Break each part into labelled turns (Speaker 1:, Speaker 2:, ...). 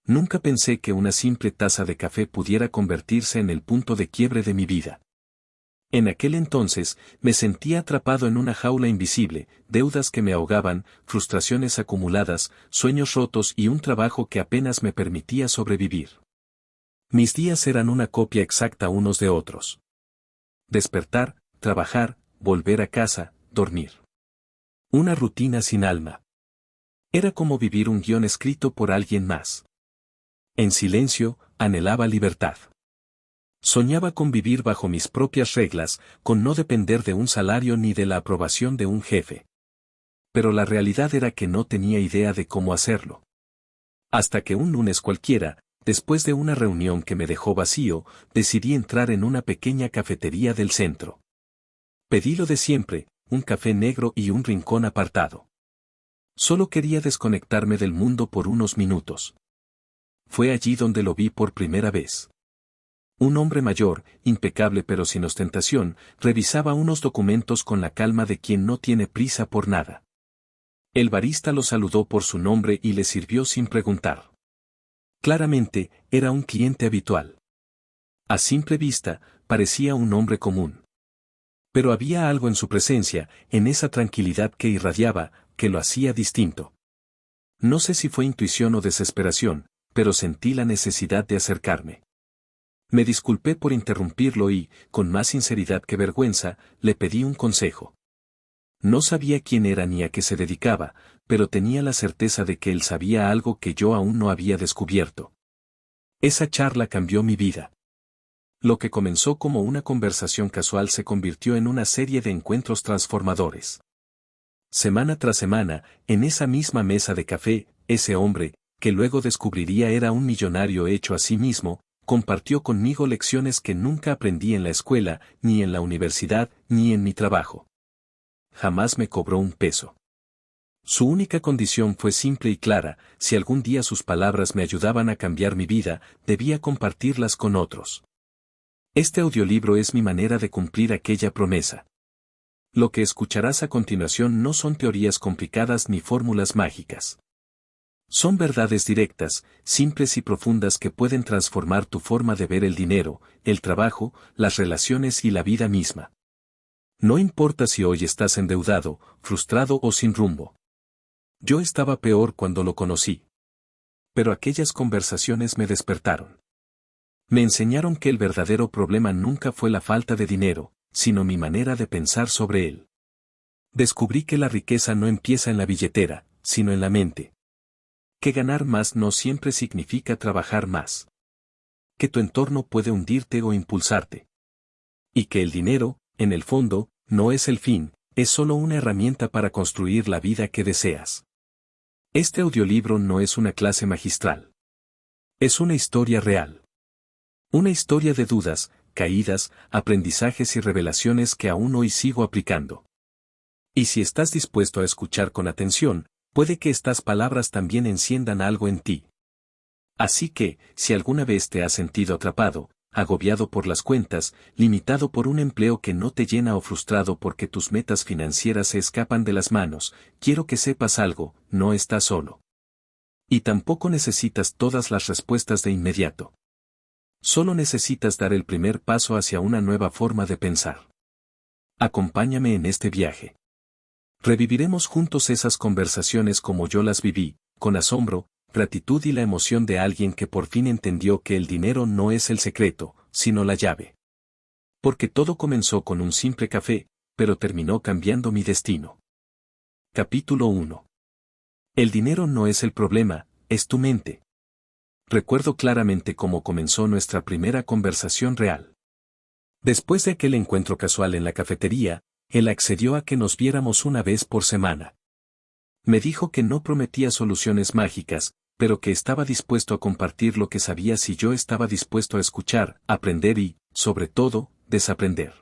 Speaker 1: Nunca pensé que una simple taza de café pudiera convertirse en el punto de quiebre de mi vida. En aquel entonces, me sentía atrapado en una jaula invisible, deudas que me ahogaban, frustraciones acumuladas, sueños rotos y un trabajo que apenas me permitía sobrevivir. Mis días eran una copia exacta unos de otros. Despertar, trabajar, volver a casa, dormir. Una rutina sin alma. Era como vivir un guión escrito por alguien más. En silencio, anhelaba libertad. Soñaba con vivir bajo mis propias reglas, con no depender de un salario ni de la aprobación de un jefe. Pero la realidad era que no tenía idea de cómo hacerlo. Hasta que un lunes cualquiera, después de una reunión que me dejó vacío, decidí entrar en una pequeña cafetería del centro. Pedí lo de siempre, un café negro y un rincón apartado. Solo quería desconectarme del mundo por unos minutos. Fue allí donde lo vi por primera vez. Un hombre mayor, impecable pero sin ostentación, revisaba unos documentos con la calma de quien no tiene prisa por nada. El barista lo saludó por su nombre y le sirvió sin preguntar. Claramente, era un cliente habitual. A simple vista, parecía un hombre común. Pero había algo en su presencia, en esa tranquilidad que irradiaba, que lo hacía distinto. No sé si fue intuición o desesperación, pero sentí la necesidad de acercarme. Me disculpé por interrumpirlo y, con más sinceridad que vergüenza, le pedí un consejo. No sabía quién era ni a qué se dedicaba, pero tenía la certeza de que él sabía algo que yo aún no había descubierto. Esa charla cambió mi vida. Lo que comenzó como una conversación casual se convirtió en una serie de encuentros transformadores. Semana tras semana, en esa misma mesa de café, ese hombre, que luego descubriría era un millonario hecho a sí mismo, compartió conmigo lecciones que nunca aprendí en la escuela, ni en la universidad, ni en mi trabajo. Jamás me cobró un peso. Su única condición fue simple y clara: si algún día sus palabras me ayudaban a cambiar mi vida, debía compartirlas con otros. Este audiolibro es mi manera de cumplir aquella promesa. Lo que escucharás a continuación no son teorías complicadas ni fórmulas mágicas. Son verdades directas, simples y profundas que pueden transformar tu forma de ver el dinero, el trabajo, las relaciones y la vida misma. No importa si hoy estás endeudado, frustrado o sin rumbo. Yo estaba peor cuando lo conocí. Pero aquellas conversaciones me despertaron. Me enseñaron que el verdadero problema nunca fue la falta de dinero, sino mi manera de pensar sobre él. Descubrí que la riqueza no empieza en la billetera, sino en la mente. Que ganar más no siempre significa trabajar más. Que tu entorno puede hundirte o impulsarte. Y que el dinero, en el fondo, no es el fin, es solo una herramienta para construir la vida que deseas. Este audiolibro no es una clase magistral. Es una historia real. Una historia de dudas, caídas, aprendizajes y revelaciones que aún hoy sigo aplicando. Y si estás dispuesto a escuchar con atención, puede que estas palabras también enciendan algo en ti. Así que, si alguna vez te has sentido atrapado, agobiado por las cuentas, limitado por un empleo que no te llena o frustrado porque tus metas financieras se escapan de las manos, quiero que sepas algo: no estás solo. Y tampoco necesitas todas las respuestas de inmediato. Solo necesitas dar el primer paso hacia una nueva forma de pensar. Acompáñame en este viaje. Reviviremos juntos esas conversaciones como yo las viví, con asombro, gratitud y la emoción de alguien que por fin entendió que el dinero no es el secreto, sino la llave. Porque todo comenzó con un simple café, pero terminó cambiando mi destino. Capítulo 1. El dinero no es el problema, es tu mente. Recuerdo claramente cómo comenzó nuestra primera conversación real. Después de aquel encuentro casual en la cafetería, él accedió a que nos viéramos una vez por semana. Me dijo que no prometía soluciones mágicas, pero que estaba dispuesto a compartir lo que sabía si yo estaba dispuesto a escuchar, aprender y, sobre todo, desaprender.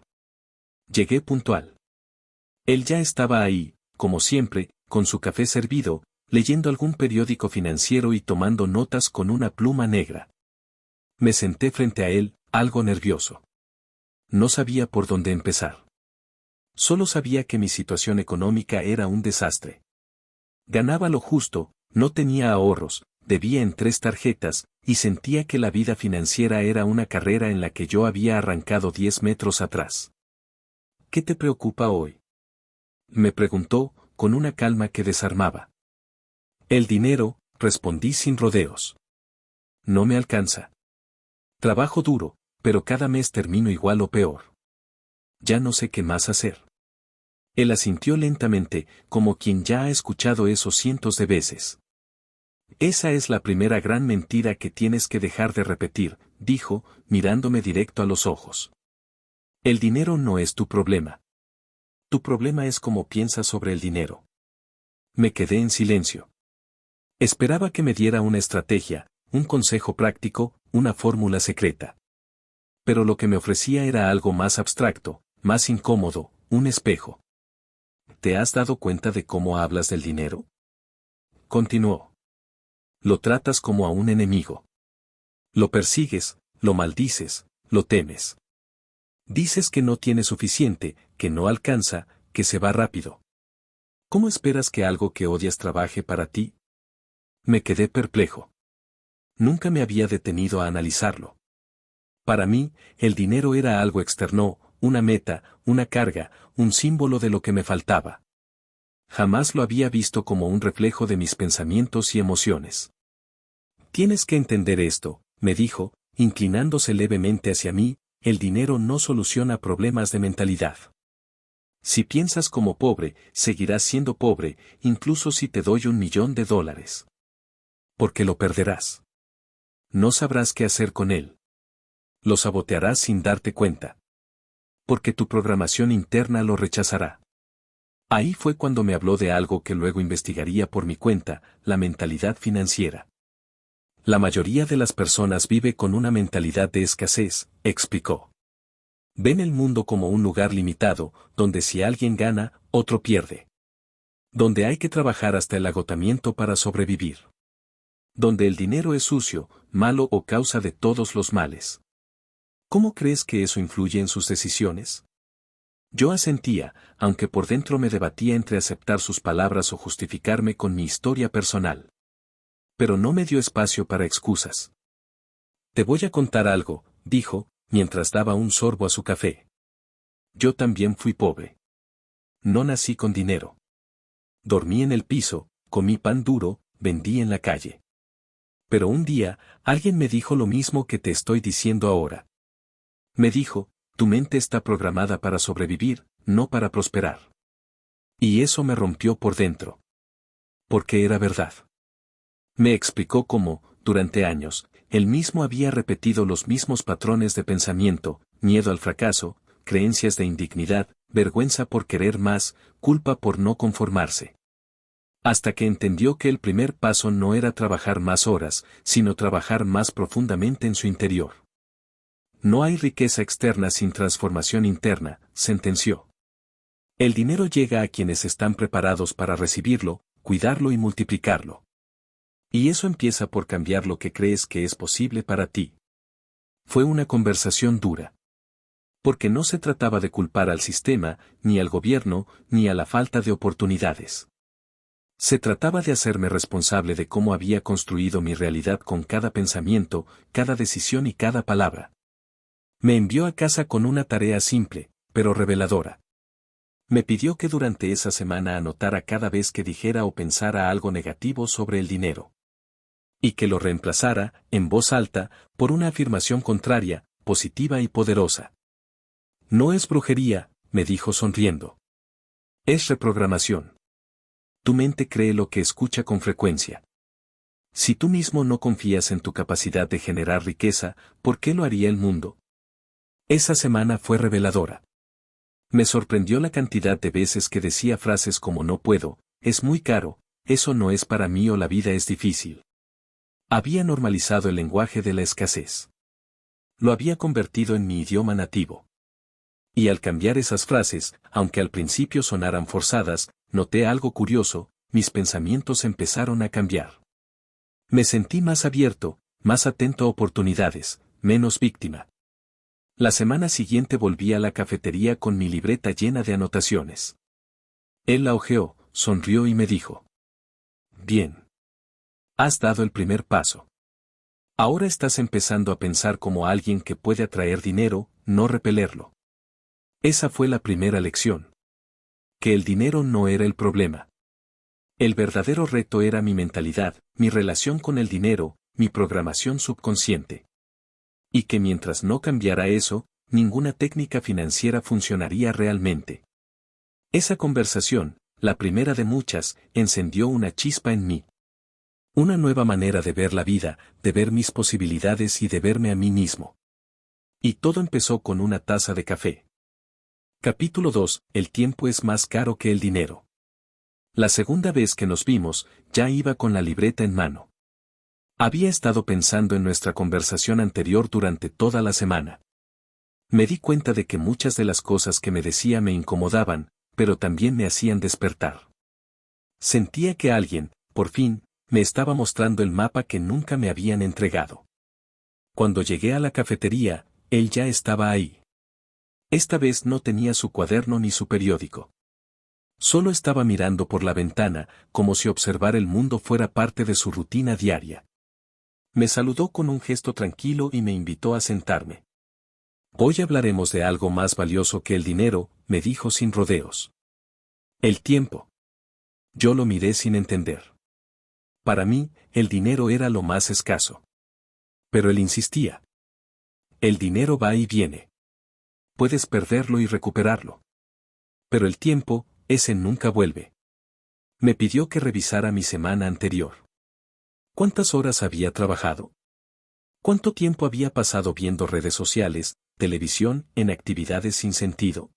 Speaker 1: Llegué puntual. Él ya estaba ahí, como siempre, con su café servido, leyendo algún periódico financiero y tomando notas con una pluma negra. Me senté frente a él, algo nervioso. No sabía por dónde empezar. Solo sabía que mi situación económica era un desastre. Ganaba lo justo, no tenía ahorros, debía en 3 tarjetas, y sentía que la vida financiera era una carrera en la que yo había arrancado 10 metros atrás. ¿Qué te preocupa hoy?, me preguntó, con una calma que desarmaba. El dinero, respondí sin rodeos. No me alcanza. Trabajo duro, pero cada mes termino igual o peor. Ya no sé qué más hacer. Él asintió lentamente, como quien ya ha escuchado eso cientos de veces. Esa es la primera gran mentira que tienes que dejar de repetir, dijo, mirándome directo a los ojos. El dinero no es tu problema. Tu problema es cómo piensas sobre el dinero. Me quedé en silencio. Esperaba que me diera una estrategia, un consejo práctico, una fórmula secreta. Pero lo que me ofrecía era algo más abstracto, más incómodo, un espejo. ¿Te has dado cuenta de cómo hablas del dinero?, continuó. Lo tratas como a un enemigo. Lo persigues, lo maldices, lo temes. Dices que no tiene suficiente, que no alcanza, que se va rápido. ¿Cómo esperas que algo que odias trabaje para ti? Me quedé perplejo. Nunca me había detenido a analizarlo. Para mí, el dinero era algo externo, una meta, una carga, un símbolo de lo que me faltaba. Jamás lo había visto como un reflejo de mis pensamientos y emociones. Tienes que entender esto, me dijo, inclinándose levemente hacia mí, el dinero no soluciona problemas de mentalidad. Si piensas como pobre, seguirás siendo pobre, incluso si te doy $1.000.000. Porque lo perderás. No sabrás qué hacer con él. Lo sabotearás sin darte cuenta. Porque tu programación interna lo rechazará. Ahí fue cuando me habló de algo que luego investigaría por mi cuenta, la mentalidad financiera. La mayoría de las personas vive con una mentalidad de escasez, explicó. Ven el mundo como un lugar limitado, donde si alguien gana, otro pierde. Donde hay que trabajar hasta el agotamiento para sobrevivir. Donde el dinero es sucio, malo o causa de todos los males. ¿Cómo crees que eso influye en sus decisiones? Yo asentía, aunque por dentro me debatía entre aceptar sus palabras o justificarme con mi historia personal. Pero no me dio espacio para excusas. Te voy a contar algo, dijo, mientras daba un sorbo a su café. Yo también fui pobre. No nací con dinero. Dormí en el piso, comí pan duro, vendí en la calle. Pero un día, alguien me dijo lo mismo que te estoy diciendo ahora. Me dijo, tu mente está programada para sobrevivir, no para prosperar. Y eso me rompió por dentro. Porque era verdad. Me explicó cómo, durante años, él mismo había repetido los mismos patrones de pensamiento, miedo al fracaso, creencias de indignidad, vergüenza por querer más, culpa por no conformarse. Hasta que entendió que el primer paso no era trabajar más horas, sino trabajar más profundamente en su interior. No hay riqueza externa sin transformación interna, sentenció. El dinero llega a quienes están preparados para recibirlo, cuidarlo y multiplicarlo. Y eso empieza por cambiar lo que crees que es posible para ti. Fue una conversación dura. Porque no se trataba de culpar al sistema, ni al gobierno, ni a la falta de oportunidades. Se trataba de hacerme responsable de cómo había construido mi realidad con cada pensamiento, cada decisión y cada palabra. Me envió a casa con una tarea simple, pero reveladora. Me pidió que durante esa semana anotara cada vez que dijera o pensara algo negativo sobre el dinero. Y que lo reemplazara, en voz alta, por una afirmación contraria, positiva y poderosa. No es brujería, me dijo sonriendo. Es reprogramación. Tu mente cree lo que escucha con frecuencia. Si tú mismo no confías en tu capacidad de generar riqueza, ¿por qué lo haría el mundo? Esa semana fue reveladora. Me sorprendió la cantidad de veces que decía frases como no puedo, es muy caro, eso no es para mí o la vida es difícil. Había normalizado el lenguaje de la escasez. Lo había convertido en mi idioma nativo. Y al cambiar esas frases, aunque al principio sonaran forzadas, noté algo curioso, mis pensamientos empezaron a cambiar. Me sentí más abierto, más atento a oportunidades, menos víctima. La semana siguiente volví a la cafetería con mi libreta llena de anotaciones. Él la hojeó, sonrió y me dijo: Bien. Has dado el primer paso. Ahora estás empezando a pensar como alguien que puede atraer dinero, no repelerlo. Esa fue la primera lección. Que el dinero no era el problema. El verdadero reto era mi mentalidad, mi relación con el dinero, mi programación subconsciente. Y que mientras no cambiara eso, ninguna técnica financiera funcionaría realmente. Esa conversación, la primera de muchas, encendió una chispa en mí. Una nueva manera de ver la vida, de ver mis posibilidades y de verme a mí mismo. Y todo empezó con una taza de café. Capítulo 2. El tiempo es más caro que el dinero. La segunda vez que nos vimos, ya iba con la libreta en mano. Había estado pensando en nuestra conversación anterior durante toda la semana. Me di cuenta de que muchas de las cosas que me decía me incomodaban, pero también me hacían despertar. Sentía que alguien, por fin, me estaba mostrando el mapa que nunca me habían entregado. Cuando llegué a la cafetería, él ya estaba ahí. Esta vez no tenía su cuaderno ni su periódico. Solo estaba mirando por la ventana, como si observar el mundo fuera parte de su rutina diaria. Me saludó con un gesto tranquilo y me invitó a sentarme. Hoy hablaremos de algo más valioso que el dinero, me dijo sin rodeos. El tiempo. Yo lo miré sin entender. Para mí, el dinero era lo más escaso. Pero él insistía. El dinero va y viene. Puedes perderlo y recuperarlo. Pero el tiempo, ese nunca vuelve. Me pidió que revisara mi semana anterior. ¿Cuántas horas había trabajado? ¿Cuánto tiempo había pasado viendo redes sociales, televisión, en actividades sin sentido?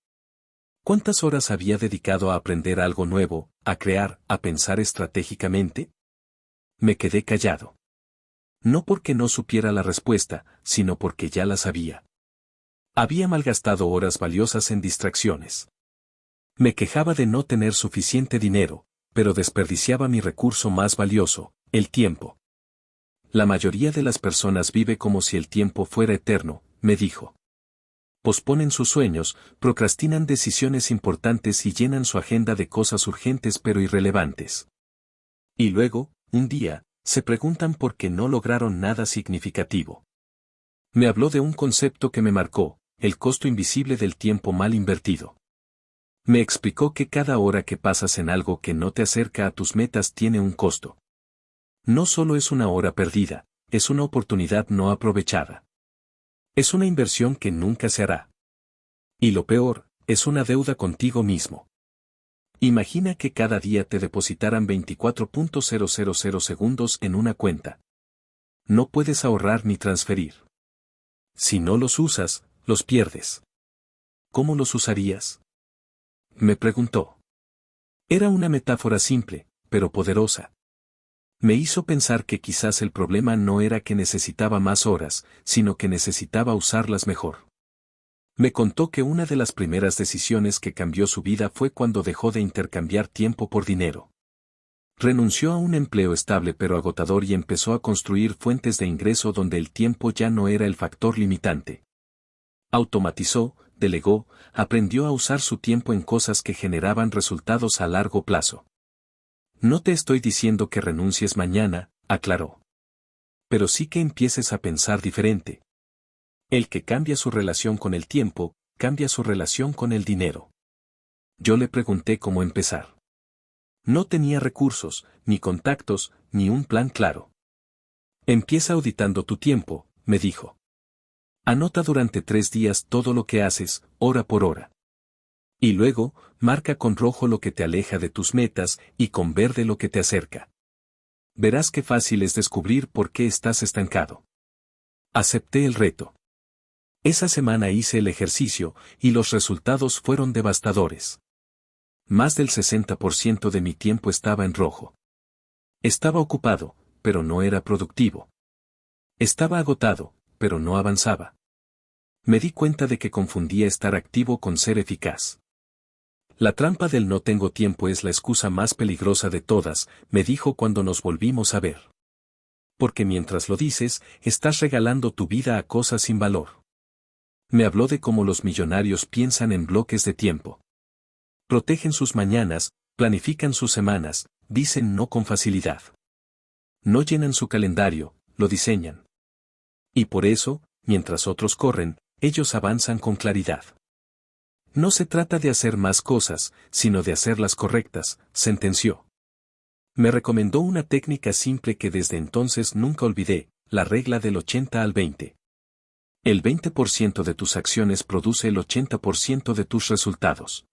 Speaker 1: ¿Cuántas horas había dedicado a aprender algo nuevo, a crear, a pensar estratégicamente? Me quedé callado. No porque no supiera la respuesta, sino porque ya la sabía. Había malgastado horas valiosas en distracciones. Me quejaba de no tener suficiente dinero, pero desperdiciaba mi recurso más valioso, el tiempo. La mayoría de las personas vive como si el tiempo fuera eterno, me dijo. Posponen sus sueños, procrastinan decisiones importantes y llenan su agenda de cosas urgentes pero irrelevantes. Y luego, un día, se preguntan por qué no lograron nada significativo. Me habló de un concepto que me marcó, el costo invisible del tiempo mal invertido. Me explicó que cada hora que pasas en algo que no te acerca a tus metas tiene un costo. No solo es una hora perdida, es una oportunidad no aprovechada. Es una inversión que nunca se hará. Y lo peor, es una deuda contigo mismo. Imagina que cada día te depositaran 24.000 segundos en una cuenta. No puedes ahorrar ni transferir. Si no los usas, los pierdes. ¿Cómo los usarías? Me preguntó. Era una metáfora simple, pero poderosa. Me hizo pensar que quizás el problema no era que necesitaba más horas, sino que necesitaba usarlas mejor. Me contó que una de las primeras decisiones que cambió su vida fue cuando dejó de intercambiar tiempo por dinero. Renunció a un empleo estable pero agotador y empezó a construir fuentes de ingreso donde el tiempo ya no era el factor limitante. Automatizó, delegó, aprendió a usar su tiempo en cosas que generaban resultados a largo plazo. No te estoy diciendo que renuncies mañana, aclaró. Pero sí que empieces a pensar diferente. El que cambia su relación con el tiempo, cambia su relación con el dinero. Yo le pregunté cómo empezar. No tenía recursos, ni contactos, ni un plan claro. Empieza auditando tu tiempo, me dijo. Anota durante 3 días todo lo que haces, hora por hora. Y luego, marca con rojo lo que te aleja de tus metas y con verde lo que te acerca. Verás qué fácil es descubrir por qué estás estancado. Acepté el reto. Esa semana hice el ejercicio, y los resultados fueron devastadores. Más del 60% de mi tiempo estaba en rojo. Estaba ocupado, pero no era productivo. Estaba agotado, pero no avanzaba. Me di cuenta de que confundía estar activo con ser eficaz. La trampa del no tengo tiempo es la excusa más peligrosa de todas, me dijo cuando nos volvimos a ver. Porque mientras lo dices, estás regalando tu vida a cosas sin valor. Me habló de cómo los millonarios piensan en bloques de tiempo. Protegen sus mañanas, planifican sus semanas, dicen no con facilidad. No llenan su calendario, lo diseñan. Y por eso, mientras otros corren, ellos avanzan con claridad. No se trata de hacer más cosas, sino de hacerlas correctas, sentenció. Me recomendó una técnica simple que desde entonces nunca olvidé, la regla del 80 al 20. El 20% de tus acciones produce el 80% de tus resultados.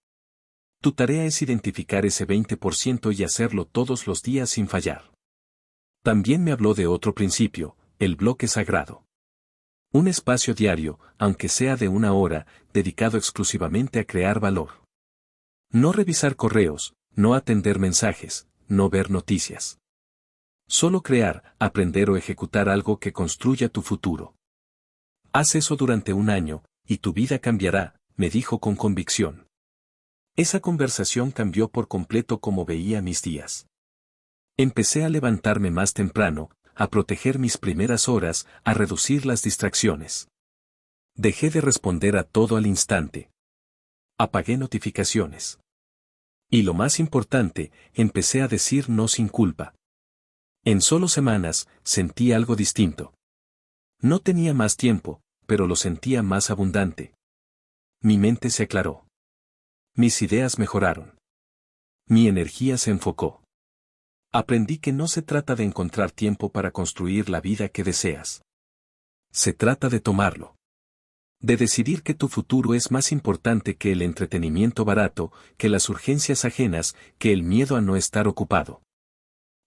Speaker 1: Tu tarea es identificar ese 20% y hacerlo todos los días sin fallar. También me habló de otro principio, el bloque sagrado. Un espacio diario, aunque sea de 1 hora, dedicado exclusivamente a crear valor. No revisar correos, no atender mensajes, no ver noticias. Solo crear, aprender o ejecutar algo que construya tu futuro. Haz eso durante 1 año, y tu vida cambiará, me dijo con convicción. Esa conversación cambió por completo cómo veía mis días. Empecé a levantarme más temprano, a proteger mis primeras horas, a reducir las distracciones. Dejé de responder a todo al instante. Apagué notificaciones. Y lo más importante, empecé a decir no sin culpa. En solo semanas, sentí algo distinto. No tenía más tiempo, pero lo sentía más abundante. Mi mente se aclaró. Mis ideas mejoraron. Mi energía se enfocó. Aprendí que no se trata de encontrar tiempo para construir la vida que deseas. Se trata de tomarlo. De decidir que tu futuro es más importante que el entretenimiento barato, que las urgencias ajenas, que el miedo a no estar ocupado.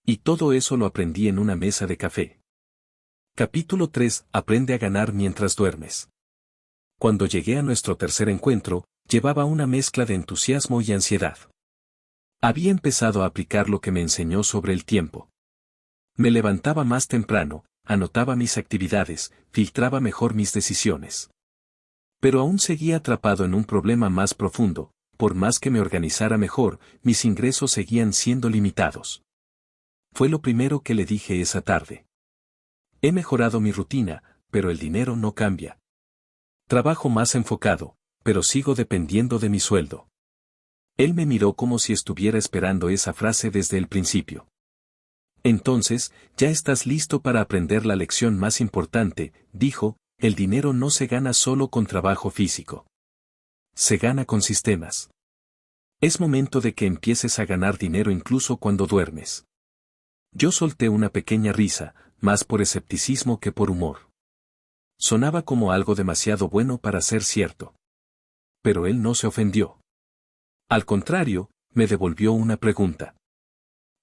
Speaker 1: Y todo eso lo aprendí en una mesa de café. Capítulo 3. Aprende a ganar mientras duermes. Cuando llegué a nuestro tercer encuentro, llevaba una mezcla de entusiasmo y ansiedad. Había empezado a aplicar lo que me enseñó sobre el tiempo. Me levantaba más temprano, anotaba mis actividades, filtraba mejor mis decisiones. Pero aún seguía atrapado en un problema más profundo, por más que me organizara mejor, mis ingresos seguían siendo limitados. Fue lo primero que le dije esa tarde. He mejorado mi rutina, pero el dinero no cambia. Trabajo más enfocado, pero sigo dependiendo de mi sueldo. Él me miró como si estuviera esperando esa frase desde el principio. Entonces, ya estás listo para aprender la lección más importante, dijo, el dinero no se gana solo con trabajo físico. Se gana con sistemas. Es momento de que empieces a ganar dinero incluso cuando duermes. Yo solté una pequeña risa, más por escepticismo que por humor. Sonaba como algo demasiado bueno para ser cierto. Pero él no se ofendió. Al contrario, me devolvió una pregunta.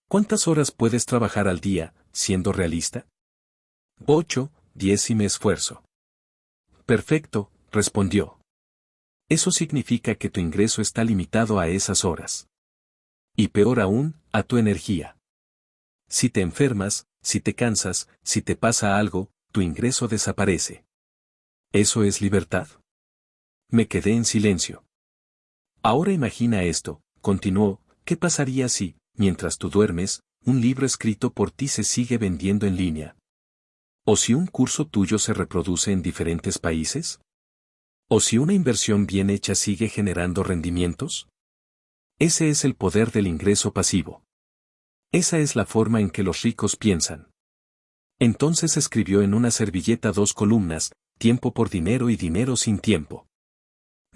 Speaker 1: ¿Cuántas horas puedes trabajar al día, siendo realista? 8, 10 si me esfuerzo. Perfecto, respondió. Eso significa que tu ingreso está limitado a esas horas. Y peor aún, a tu energía. Si te enfermas, si te cansas, si te pasa algo, tu ingreso desaparece. ¿Eso es libertad? Me quedé en silencio. Ahora imagina esto, continuó, ¿qué pasaría si, mientras tú duermes, un libro escrito por ti se sigue vendiendo en línea? ¿O si un curso tuyo se reproduce en diferentes países? ¿O si una inversión bien hecha sigue generando rendimientos? Ese es el poder del ingreso pasivo. Esa es la forma en que los ricos piensan. Entonces escribió en una servilleta 2 columnas, tiempo por dinero y dinero sin tiempo.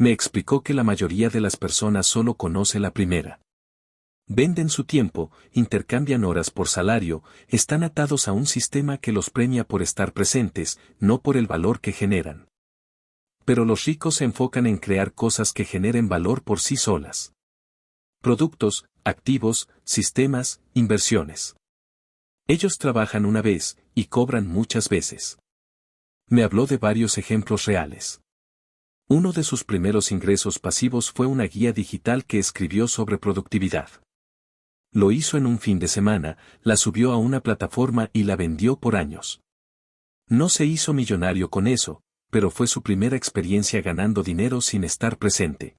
Speaker 1: Me explicó que la mayoría de las personas solo conoce la primera. Venden su tiempo, intercambian horas por salario, están atados a un sistema que los premia por estar presentes, no por el valor que generan. Pero los ricos se enfocan en crear cosas que generen valor por sí solas. Productos, activos, sistemas, inversiones. Ellos trabajan una vez, y cobran muchas veces. Me habló de varios ejemplos reales. Uno de sus primeros ingresos pasivos fue una guía digital que escribió sobre productividad. Lo hizo en un fin de semana, la subió a una plataforma y la vendió por años. No se hizo millonario con eso, pero fue su primera experiencia ganando dinero sin estar presente.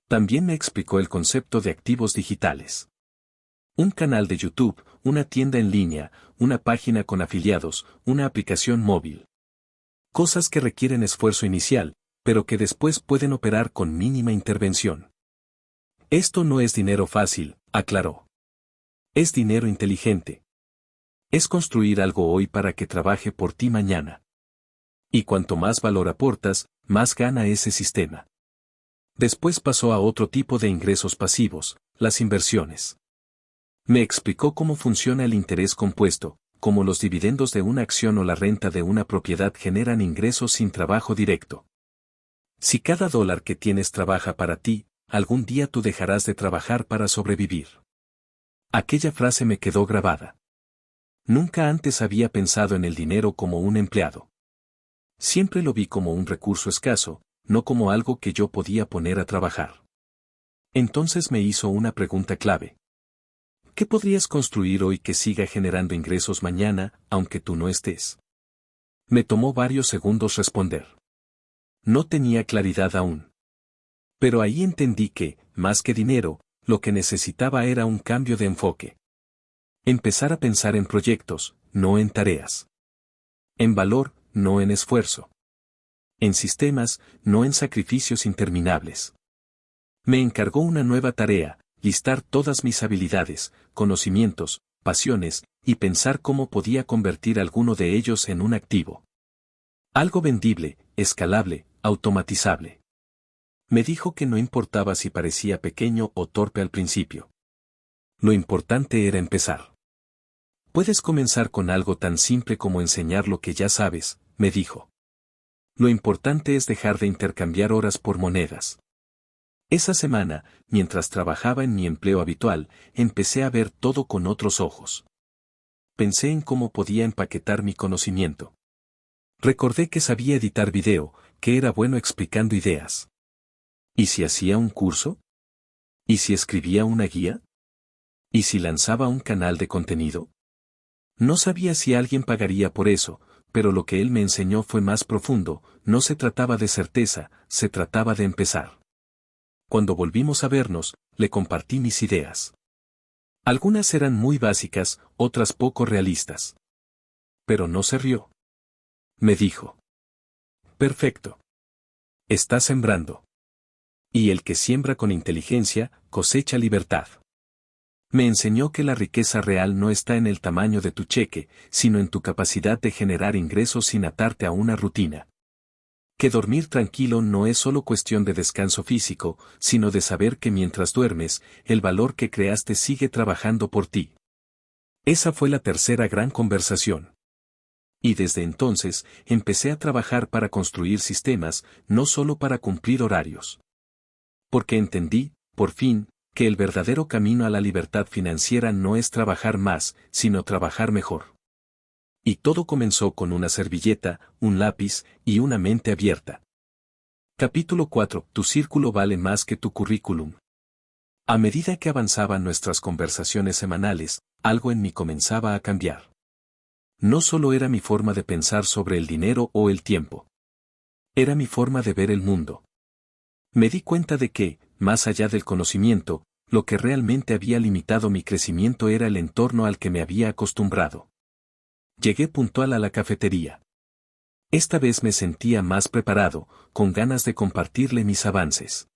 Speaker 1: También me explicó el concepto de activos digitales. Un canal de YouTube, una tienda en línea, una página con afiliados, una aplicación móvil. Cosas que requieren esfuerzo inicial, pero que después pueden operar con mínima intervención. Esto no es dinero fácil, aclaró. Es dinero inteligente. Es construir algo hoy para que trabaje por ti mañana. Y cuanto más valor aportas, más gana ese sistema. Después pasó a otro tipo de ingresos pasivos, las inversiones. Me explicó cómo funciona el interés compuesto, cómo los dividendos de una acción o la renta de una propiedad generan ingresos sin trabajo directo. Si cada dólar que tienes trabaja para ti, algún día tú dejarás de trabajar para sobrevivir. Aquella frase me quedó grabada. Nunca antes había pensado en el dinero como un empleado. Siempre lo vi como un recurso escaso, no como algo que yo podía poner a trabajar. Entonces me hizo una pregunta clave. ¿Qué podrías construir hoy que siga generando ingresos mañana, aunque tú no estés? Me tomó varios segundos responder. No tenía claridad aún. Pero ahí entendí que, más que dinero, lo que necesitaba era un cambio de enfoque. Empezar a pensar en proyectos, no en tareas. En valor, no en esfuerzo. En sistemas, no en sacrificios interminables. Me encargó una nueva tarea, listar todas mis habilidades, conocimientos, pasiones, y pensar cómo podía convertir alguno de ellos en un activo. Algo vendible, escalable, automatizable. Me dijo que no importaba si parecía pequeño o torpe al principio. Lo importante era empezar. Puedes comenzar con algo tan simple como enseñar lo que ya sabes, me dijo. Lo importante es dejar de intercambiar horas por monedas. Esa semana, mientras trabajaba en mi empleo habitual, empecé a ver todo con otros ojos. Pensé en cómo podía empaquetar mi conocimiento. Recordé que sabía editar video, que era bueno explicando ideas. ¿Y si hacía un curso? ¿Y si escribía una guía? ¿Y si lanzaba un canal de contenido? No sabía si alguien pagaría por eso, pero lo que él me enseñó fue más profundo, no se trataba de certeza, se trataba de empezar. Cuando volvimos a vernos, le compartí mis ideas. Algunas eran muy básicas, otras poco realistas. Pero no se rió. Me dijo. Perfecto. Estás sembrando. Y el que siembra con inteligencia, cosecha libertad. Me enseñó que la riqueza real no está en el tamaño de tu cheque, sino en tu capacidad de generar ingresos sin atarte a una rutina. Que dormir tranquilo no es solo cuestión de descanso físico, sino de saber que mientras duermes, el valor que creaste sigue trabajando por ti. Esa fue la tercera gran conversación. Y desde entonces, empecé a trabajar para construir sistemas, no solo para cumplir horarios. Porque entendí, por fin, que el verdadero camino a la libertad financiera no es trabajar más, sino trabajar mejor. Y todo comenzó con una servilleta, un lápiz y una mente abierta. Capítulo 4. Tu círculo vale más que tu currículum. A medida que avanzaban nuestras conversaciones semanales, algo en mí comenzaba a cambiar. No solo era mi forma de pensar sobre el dinero o el tiempo. Era mi forma de ver el mundo. Me di cuenta de que, más allá del conocimiento, lo que realmente había limitado mi crecimiento era el entorno al que me había acostumbrado. Llegué puntual a la cafetería. Esta vez me sentía más preparado, con ganas de compartirle mis avances.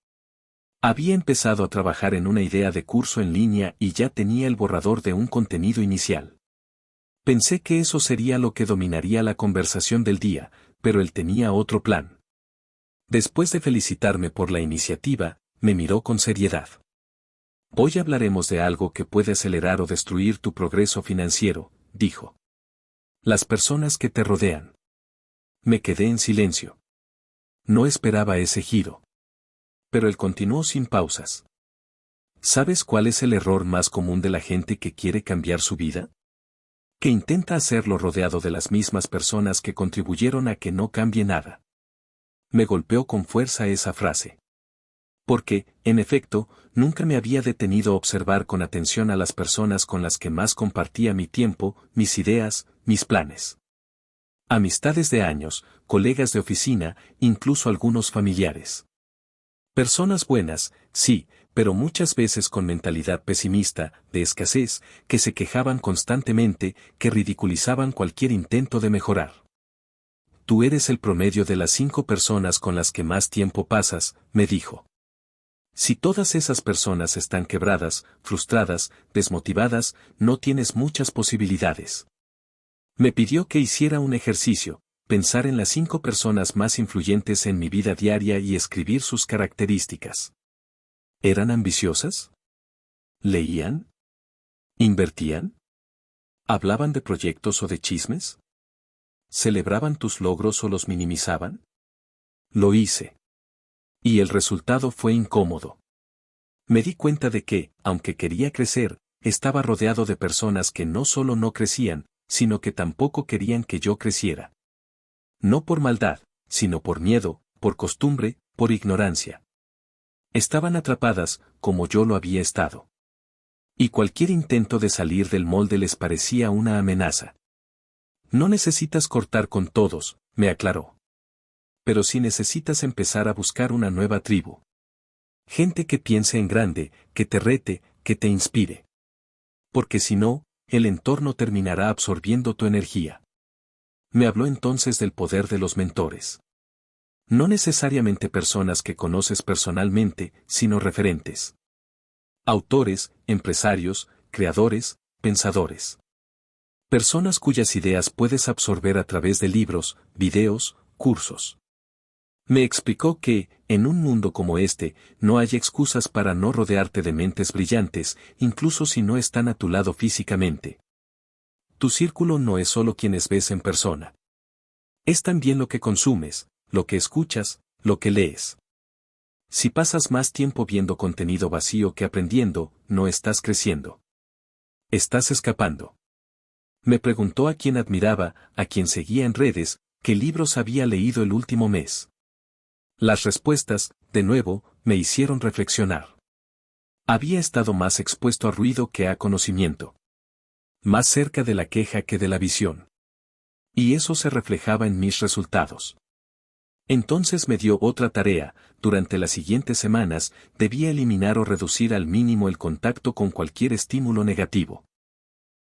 Speaker 1: Había empezado a trabajar en una idea de curso en línea y ya tenía el borrador de un contenido inicial. Pensé que eso sería lo que dominaría la conversación del día, pero él tenía otro plan. Después de felicitarme por la iniciativa, me miró con seriedad. Hoy hablaremos de algo que puede acelerar o destruir tu progreso financiero, dijo. Las personas que te rodean. Me quedé en silencio. No esperaba ese giro. Pero él continuó sin pausas. ¿Sabes cuál es el error más común de la gente que quiere cambiar su vida? Que intenta hacerlo rodeado de las mismas personas que contribuyeron a que no cambie nada. Me golpeó con fuerza esa frase. Porque, en efecto, nunca me había detenido a observar con atención a las personas con las que más compartía mi tiempo, mis ideas, mis planes. Amistades de años, colegas de oficina, incluso algunos familiares. Personas buenas, sí, pero muchas veces con mentalidad pesimista, de escasez, que se quejaban constantemente, que ridiculizaban cualquier intento de mejorar. Tú eres el promedio de las 5 personas con las que más tiempo pasas, me dijo. Si todas esas personas están quebradas, frustradas, desmotivadas, no tienes muchas posibilidades. Me pidió que hiciera un ejercicio, pensar en las 5 personas más influyentes en mi vida diaria y escribir sus características. ¿Eran ambiciosas? ¿Leían? ¿Invertían? ¿Hablaban de proyectos o de chismes? ¿Celebraban tus logros o los minimizaban? Lo hice. Y el resultado fue incómodo. Me di cuenta de que, aunque quería crecer, estaba rodeado de personas que no solo no crecían, sino que tampoco querían que yo creciera. No por maldad, sino por miedo, por costumbre, por ignorancia. Estaban atrapadas, como yo lo había estado. Y cualquier intento de salir del molde les parecía una amenaza. No necesitas cortar con todos, me aclaró. Pero sí necesitas empezar a buscar una nueva tribu. Gente que piense en grande, que te rete, que te inspire. Porque si no, el entorno terminará absorbiendo tu energía. Me habló entonces del poder de los mentores. No necesariamente personas que conoces personalmente, sino referentes. Autores, empresarios, creadores, pensadores. Personas cuyas ideas puedes absorber a través de libros, videos, cursos. Me explicó que, en un mundo como este, no hay excusas para no rodearte de mentes brillantes, incluso si no están a tu lado físicamente. Tu círculo no es solo quienes ves en persona. Es también lo que consumes, lo que escuchas, lo que lees. Si pasas más tiempo viendo contenido vacío que aprendiendo, no estás creciendo. Estás escapando. Me preguntó a quién admiraba, a quién seguía en redes, qué libros había leído el último mes. Las respuestas, de nuevo, me hicieron reflexionar. Había estado más expuesto a ruido que a conocimiento. Más cerca de la queja que de la visión. Y eso se reflejaba en mis resultados. Entonces me dio otra tarea: durante las siguientes semanas, debía eliminar o reducir al mínimo el contacto con cualquier estímulo negativo.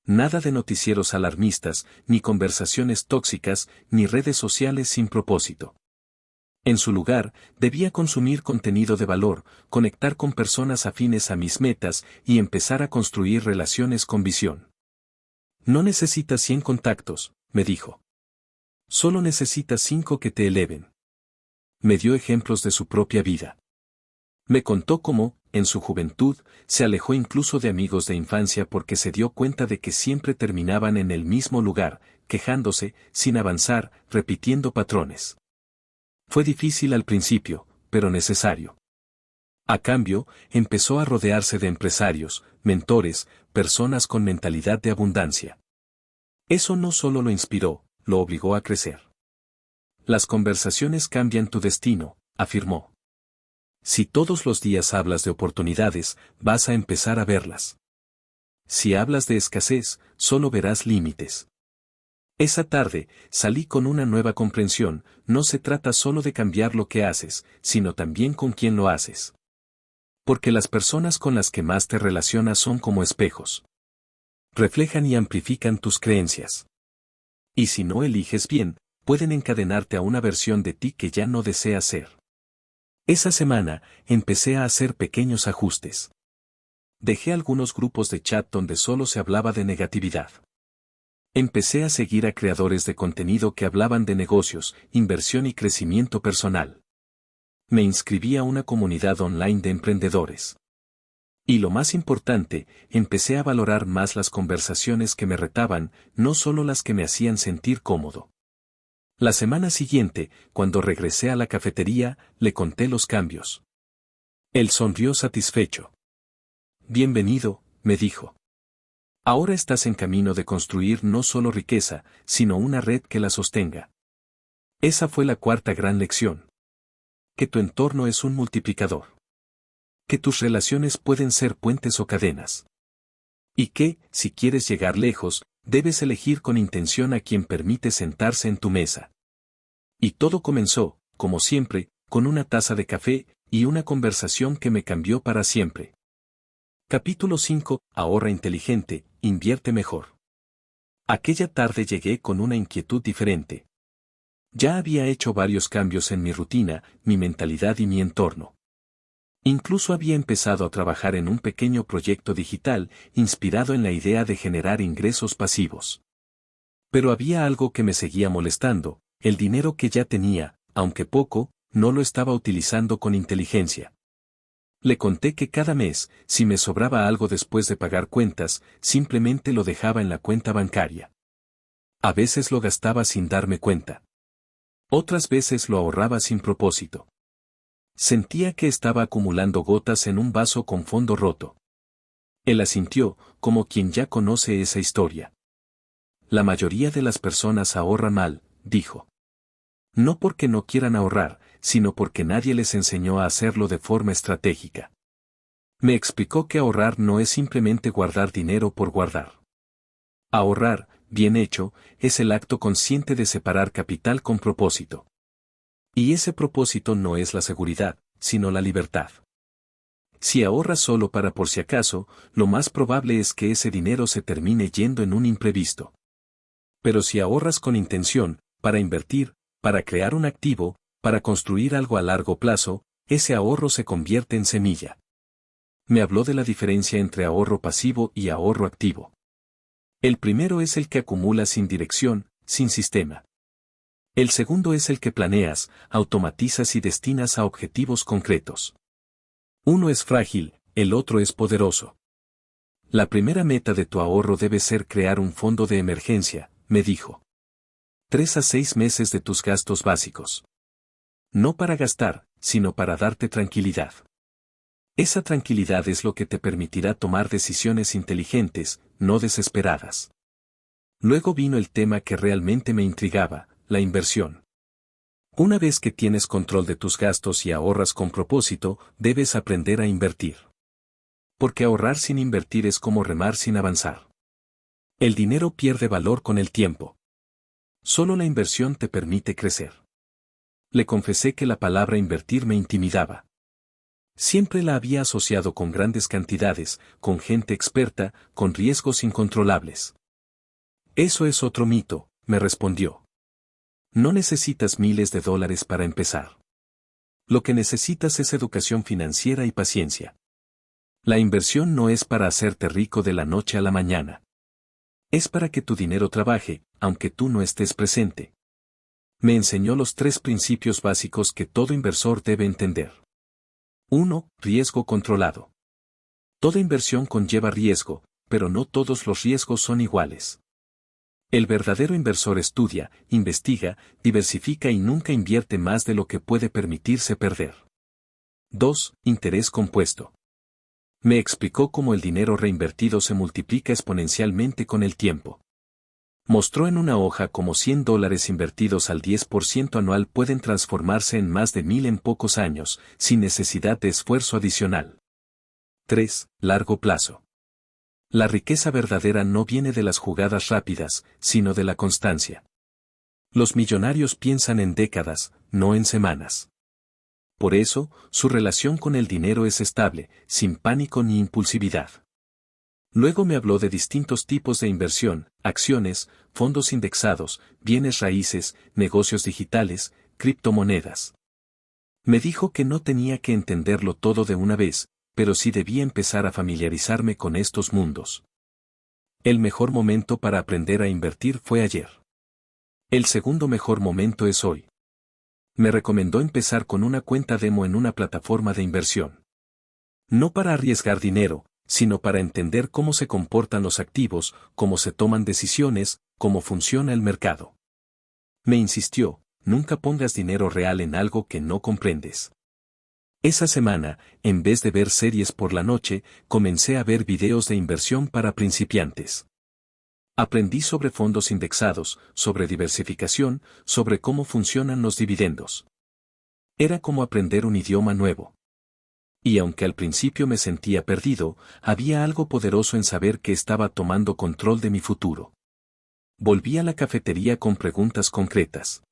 Speaker 1: Nada de noticieros alarmistas, ni conversaciones tóxicas, ni redes sociales sin propósito. En su lugar, debía consumir contenido de valor, conectar con personas afines a mis metas y empezar a construir relaciones con visión. No necesitas 100 contactos, me dijo. Solo necesitas 5 que te eleven. Me dio ejemplos de su propia vida. Me contó cómo, en su juventud, se alejó incluso de amigos de infancia porque se dio cuenta de que siempre terminaban en el mismo lugar, quejándose, sin avanzar, repitiendo patrones. Fue difícil al principio, pero necesario. A cambio, empezó a rodearse de empresarios, mentores, personas con mentalidad de abundancia. Eso no solo lo inspiró, lo obligó a crecer. Las conversaciones cambian tu destino, afirmó. Si todos los días hablas de oportunidades, vas a empezar a verlas. Si hablas de escasez, solo verás límites. Esa tarde, salí con una nueva comprensión: no se trata solo de cambiar lo que haces, sino también con quién lo haces. Porque las personas con las que más te relacionas son como espejos. Reflejan y amplifican tus creencias. Y si no eliges bien, pueden encadenarte a una versión de ti que ya no deseas ser. Esa semana, empecé a hacer pequeños ajustes. Dejé algunos grupos de chat donde solo se hablaba de negatividad. Empecé a seguir a creadores de contenido que hablaban de negocios, inversión y crecimiento personal. Me inscribí a una comunidad online de emprendedores. Y lo más importante, empecé a valorar más las conversaciones que me retaban, no solo las que me hacían sentir cómodo. La semana siguiente, cuando regresé a la cafetería, le conté los cambios. Él sonrió satisfecho. Bienvenido, me dijo. Ahora estás en camino de construir no solo riqueza, sino una red que la sostenga. Esa fue la cuarta gran lección. Que tu entorno es un multiplicador. Que tus relaciones pueden ser puentes o cadenas. Y que, si quieres llegar lejos, debes elegir con intención a quien permite sentarse en tu mesa. Y todo comenzó, como siempre, con una taza de café y una conversación que me cambió para siempre. Capítulo 5. Ahorra inteligente, invierte mejor. Aquella tarde llegué con una inquietud diferente. Ya había hecho varios cambios en mi rutina, mi mentalidad y mi entorno. Incluso había empezado a trabajar en un pequeño proyecto digital, inspirado en la idea de generar ingresos pasivos. Pero había algo que me seguía molestando, el dinero que ya tenía, aunque poco, no lo estaba utilizando con inteligencia. Le conté que cada mes, si me sobraba algo después de pagar cuentas, simplemente lo dejaba en la cuenta bancaria. A veces lo gastaba sin darme cuenta. Otras veces lo ahorraba sin propósito. Sentía que estaba acumulando gotas en un vaso con fondo roto. Él asintió, como quien ya conoce esa historia. La mayoría de las personas ahorran mal, dijo. No porque no quieran ahorrar, sino porque nadie les enseñó a hacerlo de forma estratégica. Me explicó que ahorrar no es simplemente guardar dinero por guardar. Ahorrar, bien hecho, es el acto consciente de separar capital con propósito. Y ese propósito no es la seguridad, sino la libertad. Si ahorras solo para por si acaso, lo más probable es que ese dinero se termine yendo en un imprevisto. Pero si ahorras con intención, para invertir, para crear un activo, para construir algo a largo plazo, ese ahorro se convierte en semilla. Me habló de la diferencia entre ahorro pasivo y ahorro activo. El primero es el que acumula sin dirección, sin sistema. El segundo es el que planeas, automatizas y destinas a objetivos concretos. Uno es frágil, el otro es poderoso. La primera meta de tu ahorro debe ser crear un fondo de emergencia, me dijo. 3 a 6 meses de tus gastos básicos. No para gastar, sino para darte tranquilidad. Esa tranquilidad es lo que te permitirá tomar decisiones inteligentes, no desesperadas. Luego vino el tema que realmente me intrigaba, la inversión. Una vez que tienes control de tus gastos y ahorras con propósito, debes aprender a invertir. Porque ahorrar sin invertir es como remar sin avanzar. El dinero pierde valor con el tiempo. Solo la inversión te permite crecer. Le confesé que la palabra invertir me intimidaba. Siempre la había asociado con grandes cantidades, con gente experta, con riesgos incontrolables. Eso es otro mito, me respondió. No necesitas miles de dólares para empezar. Lo que necesitas es educación financiera y paciencia. La inversión no es para hacerte rico de la noche a la mañana. Es para que tu dinero trabaje, aunque tú no estés presente. Me enseñó los 3 principios básicos que todo inversor debe entender. 1. Riesgo controlado. Toda inversión conlleva riesgo, pero no todos los riesgos son iguales. El verdadero inversor estudia, investiga, diversifica y nunca invierte más de lo que puede permitirse perder. 2. Interés compuesto. Me explicó cómo el dinero reinvertido se multiplica exponencialmente con el tiempo. Mostró en una hoja cómo $100 invertidos al 10% anual pueden transformarse en más de 1000 en pocos años, sin necesidad de esfuerzo adicional. 3. Largo plazo. La riqueza verdadera no viene de las jugadas rápidas, sino de la constancia. Los millonarios piensan en décadas, no en semanas. Por eso, su relación con el dinero es estable, sin pánico ni impulsividad. Luego me habló de distintos tipos de inversión, acciones, fondos indexados, bienes raíces, negocios digitales, criptomonedas. Me dijo que no tenía que entenderlo todo de una vez, pero sí debía empezar a familiarizarme con estos mundos. El mejor momento para aprender a invertir fue ayer. El segundo mejor momento es hoy. Me recomendó empezar con una cuenta demo en una plataforma de inversión. No para arriesgar dinero, sino para entender cómo se comportan los activos, cómo se toman decisiones, cómo funciona el mercado. Me insistió, nunca pongas dinero real en algo que no comprendes. Esa semana, en vez de ver series por la noche, comencé a ver videos de inversión para principiantes. Aprendí sobre fondos indexados, sobre diversificación, sobre cómo funcionan los dividendos. Era como aprender un idioma nuevo. Y aunque al principio me sentía perdido, había algo poderoso en saber que estaba tomando control de mi futuro. Volví a la cafetería con preguntas concretas.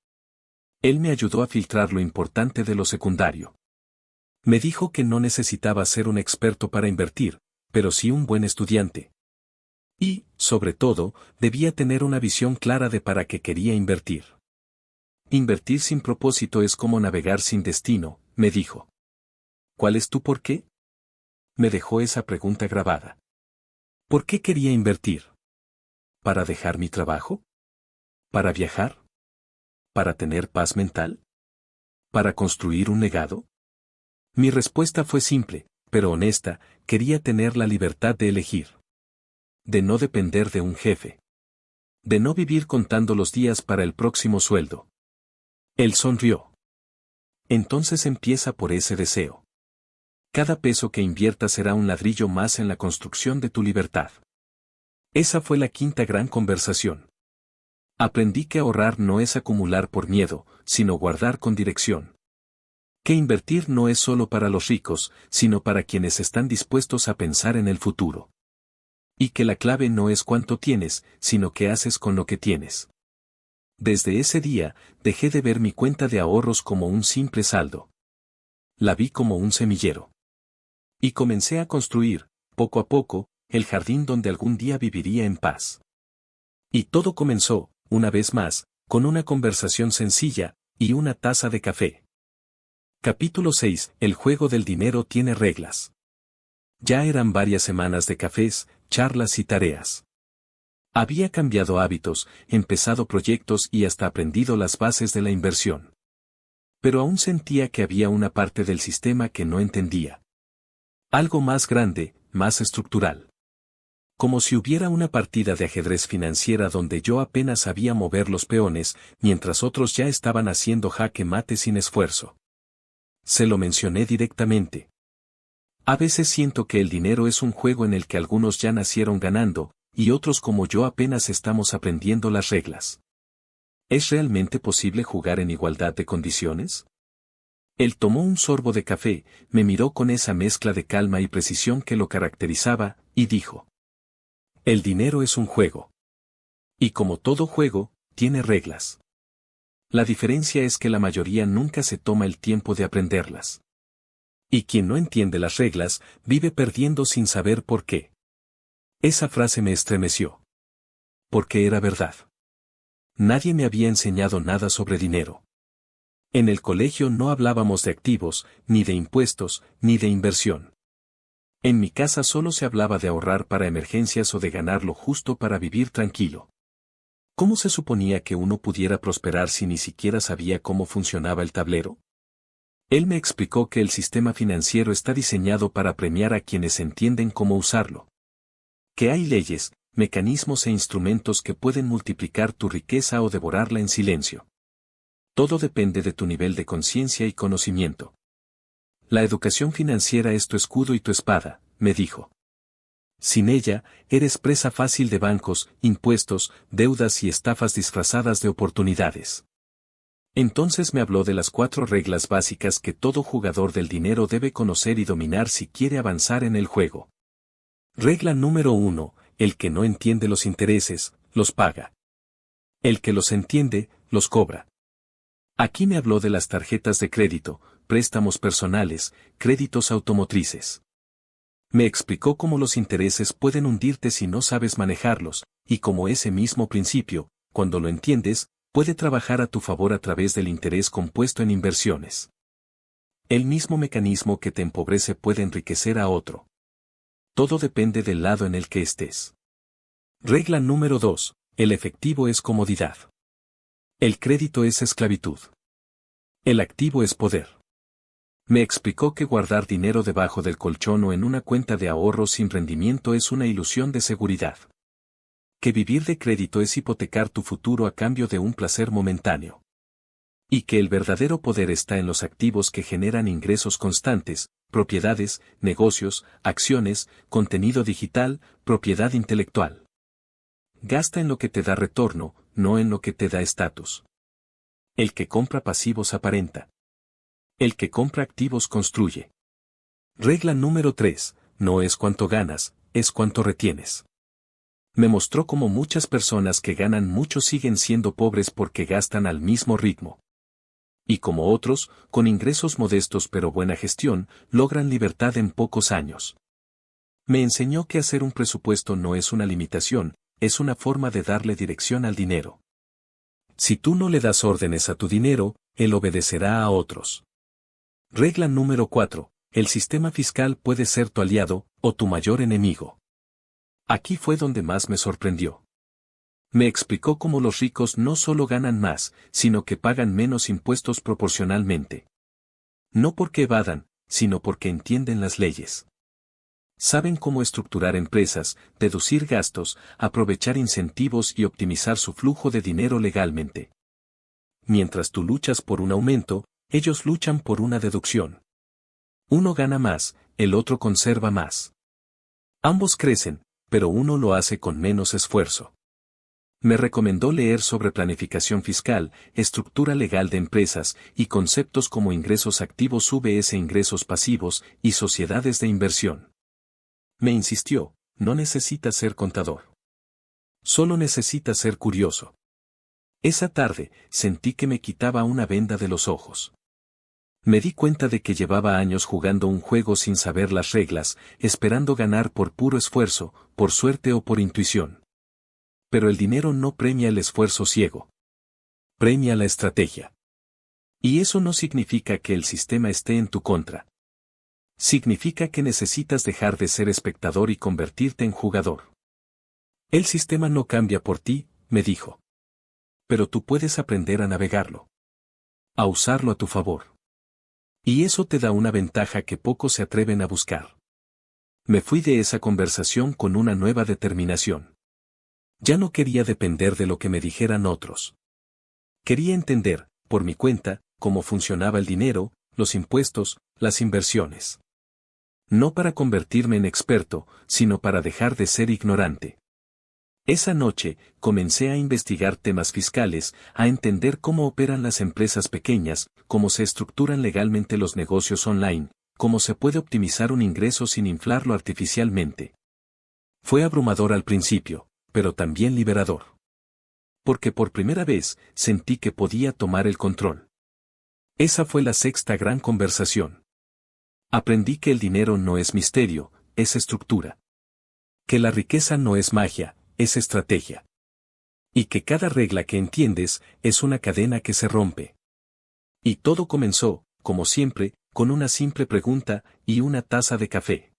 Speaker 1: Él me ayudó a filtrar lo importante de lo secundario. Me dijo que no necesitaba ser un experto para invertir, pero sí un buen estudiante. Y, sobre todo, debía tener una visión clara de para qué quería invertir. Invertir sin propósito es como navegar sin destino, me dijo. ¿Cuál es tu por qué? Me dejó esa pregunta grabada. ¿Por qué quería invertir? ¿Para dejar mi trabajo? ¿Para viajar? ¿Para tener paz mental? ¿Para construir un legado? Mi respuesta fue simple, pero honesta: quería tener la libertad de elegir. De no depender de un jefe. De no vivir contando los días para el próximo sueldo. Él sonrió. Entonces empieza por ese deseo. Cada peso que inviertas será un ladrillo más en la construcción de tu libertad. Esa fue la quinta gran conversación. Aprendí que ahorrar no es acumular por miedo, sino guardar con dirección. Que invertir no es solo para los ricos, sino para quienes están dispuestos a pensar en el futuro. Y que la clave no es cuánto tienes, sino qué haces con lo que tienes. Desde ese día, dejé de ver mi cuenta de ahorros como un simple saldo. La vi como un semillero. Y comencé a construir, poco a poco, el jardín donde algún día viviría en paz. Y todo comenzó, una vez más, con una conversación sencilla, y una taza de café. Capítulo 6. El juego del dinero tiene reglas. Ya eran varias semanas de cafés, charlas y tareas. Había cambiado hábitos, empezado proyectos y hasta aprendido las bases de la inversión. Pero aún sentía que había una parte del sistema que no entendía. Algo más grande, más estructural. Como si hubiera una partida de ajedrez financiera donde yo apenas sabía mover los peones, mientras otros ya estaban haciendo jaque mate sin esfuerzo. Se lo mencioné directamente. A veces siento que el dinero es un juego en el que algunos ya nacieron ganando, y otros como yo apenas estamos aprendiendo las reglas. ¿Es realmente posible jugar en igualdad de condiciones? Él tomó un sorbo de café, me miró con esa mezcla de calma y precisión que lo caracterizaba, y dijo: el dinero es un juego. Y como todo juego, tiene reglas. La diferencia es que la mayoría nunca se toma el tiempo de aprenderlas. Y quien no entiende las reglas, vive perdiendo sin saber por qué. Esa frase me estremeció. Porque era verdad. Nadie me había enseñado nada sobre dinero. En el colegio no hablábamos de activos, ni de impuestos, ni de inversión. En mi casa solo se hablaba de ahorrar para emergencias o de ganar lo justo para vivir tranquilo. ¿Cómo se suponía que uno pudiera prosperar si ni siquiera sabía cómo funcionaba el tablero? Él me explicó que el sistema financiero está diseñado para premiar a quienes entienden cómo usarlo. Que hay leyes, mecanismos e instrumentos que pueden multiplicar tu riqueza o devorarla en silencio. Todo depende de tu nivel de conciencia y conocimiento. La educación financiera es tu escudo y tu espada, me dijo. Sin ella, eres presa fácil de bancos, impuestos, deudas y estafas disfrazadas de oportunidades. Entonces me habló de las 4 reglas básicas que todo jugador del dinero debe conocer y dominar si quiere avanzar en el juego. Regla número 1, el que no entiende los intereses, los paga. El que los entiende, los cobra. Aquí me habló de las tarjetas de crédito, préstamos personales, créditos automotrices. Me explicó cómo los intereses pueden hundirte si no sabes manejarlos, y cómo ese mismo principio, cuando lo entiendes, puede trabajar a tu favor a través del interés compuesto en inversiones. El mismo mecanismo que te empobrece puede enriquecer a otro. Todo depende del lado en el que estés. Regla número 2. El efectivo es comodidad. El crédito es esclavitud. El activo es poder. Me explicó que guardar dinero debajo del colchón o en una cuenta de ahorros sin rendimiento es una ilusión de seguridad. Que vivir de crédito es hipotecar tu futuro a cambio de un placer momentáneo. Y que el verdadero poder está en los activos que generan ingresos constantes, propiedades, negocios, acciones, contenido digital, propiedad intelectual. Gasta en lo que te da retorno, no en lo que te da estatus. El que compra pasivos aparenta. El que compra activos construye. Regla número 3, no es cuánto ganas, es cuánto retienes. Me mostró cómo muchas personas que ganan mucho siguen siendo pobres porque gastan al mismo ritmo. Y como otros, con ingresos modestos pero buena gestión, logran libertad en pocos años. Me enseñó que hacer un presupuesto no es una limitación, es una forma de darle dirección al dinero. Si tú no le das órdenes a tu dinero, él obedecerá a otros. Regla número 4. El sistema fiscal puede ser tu aliado, o tu mayor enemigo. Aquí fue donde más me sorprendió. Me explicó cómo los ricos no solo ganan más, sino que pagan menos impuestos proporcionalmente. No porque evadan, sino porque entienden las leyes. Saben cómo estructurar empresas, deducir gastos, aprovechar incentivos y optimizar su flujo de dinero legalmente. Mientras tú luchas por un aumento, ellos luchan por una deducción. Uno gana más, el otro conserva más. Ambos crecen, pero uno lo hace con menos esfuerzo. Me recomendó leer sobre planificación fiscal, estructura legal de empresas y conceptos como ingresos activos vs ingresos pasivos y sociedades de inversión. Me insistió, no necesitas ser contador. Solo necesitas ser curioso. Esa tarde, sentí que me quitaba una venda de los ojos. Me di cuenta de que llevaba años jugando un juego sin saber las reglas, esperando ganar por puro esfuerzo, por suerte o por intuición. Pero el dinero no premia el esfuerzo ciego. Premia la estrategia. Y eso no significa que el sistema esté en tu contra. Significa que necesitas dejar de ser espectador y convertirte en jugador. El sistema no cambia por ti, me dijo. Pero tú puedes aprender a navegarlo. A usarlo a tu favor. Y eso te da una ventaja que pocos se atreven a buscar. Me fui de esa conversación con una nueva determinación. Ya no quería depender de lo que me dijeran otros. Quería entender, por mi cuenta, cómo funcionaba el dinero, los impuestos, las inversiones. No para convertirme en experto, sino para dejar de ser ignorante. Esa noche, comencé a investigar temas fiscales, a entender cómo operan las empresas pequeñas, cómo se estructuran legalmente los negocios online, cómo se puede optimizar un ingreso sin inflarlo artificialmente. Fue abrumador al principio, pero también liberador. Porque por primera vez, sentí que podía tomar el control. Esa fue la sexta gran conversación. Aprendí que el dinero no es misterio, es estructura. Que la riqueza no es magia, es estrategia. Y que cada regla que entiendes es una cadena que se rompe. Y todo comenzó, como siempre, con una simple pregunta y una taza de café.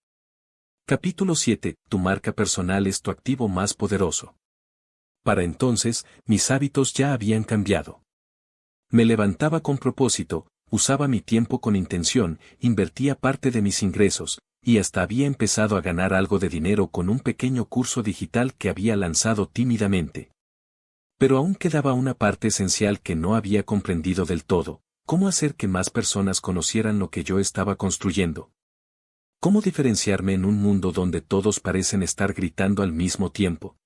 Speaker 1: Capítulo 7. Tu marca personal es tu activo más poderoso. Para entonces, mis hábitos ya habían cambiado. Me levantaba con propósito, usaba mi tiempo con intención, invertía parte de mis ingresos, y hasta había empezado a ganar algo de dinero con un pequeño curso digital que había lanzado tímidamente. Pero aún quedaba una parte esencial que no había comprendido del todo: cómo hacer que más personas conocieran lo que yo estaba construyendo. ¿Cómo diferenciarme en un mundo donde todos parecen estar gritando al mismo tiempo?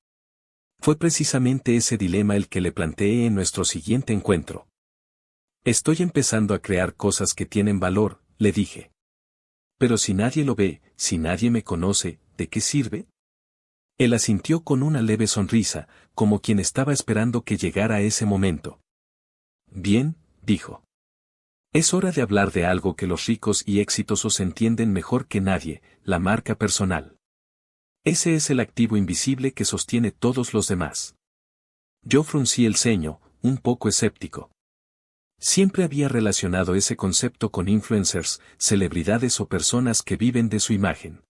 Speaker 1: Fue precisamente ese dilema el que le planteé en nuestro siguiente encuentro. Estoy empezando a crear cosas que tienen valor, le dije. Pero si nadie lo ve, si nadie me conoce, ¿de qué sirve? Él asintió con una leve sonrisa, como quien estaba esperando que llegara ese momento. Bien, dijo. Es hora de hablar de algo que los ricos y exitosos entienden mejor que nadie: la marca personal. Ese es el activo invisible que sostiene todos los demás. Yo fruncí el ceño, un poco escéptico. Siempre había relacionado ese concepto con influencers, celebridades o personas que viven de su imagen.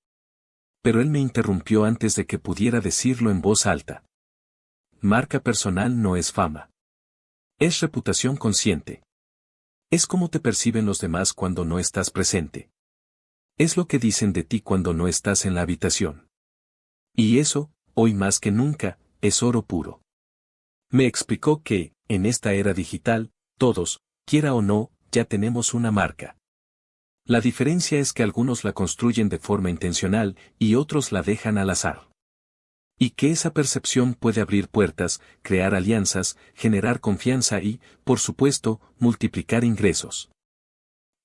Speaker 1: Pero él me interrumpió antes de que pudiera decirlo en voz alta. Marca personal no es fama. Es reputación consciente. Es cómo te perciben los demás cuando no estás presente. Es lo que dicen de ti cuando no estás en la habitación. Y eso, hoy más que nunca, es oro puro. Me explicó que, en esta era digital, todos, quiera o no, ya tenemos una marca. La diferencia es que algunos la construyen de forma intencional y otros la dejan al azar. Y que esa percepción puede abrir puertas, crear alianzas, generar confianza y, por supuesto, multiplicar ingresos.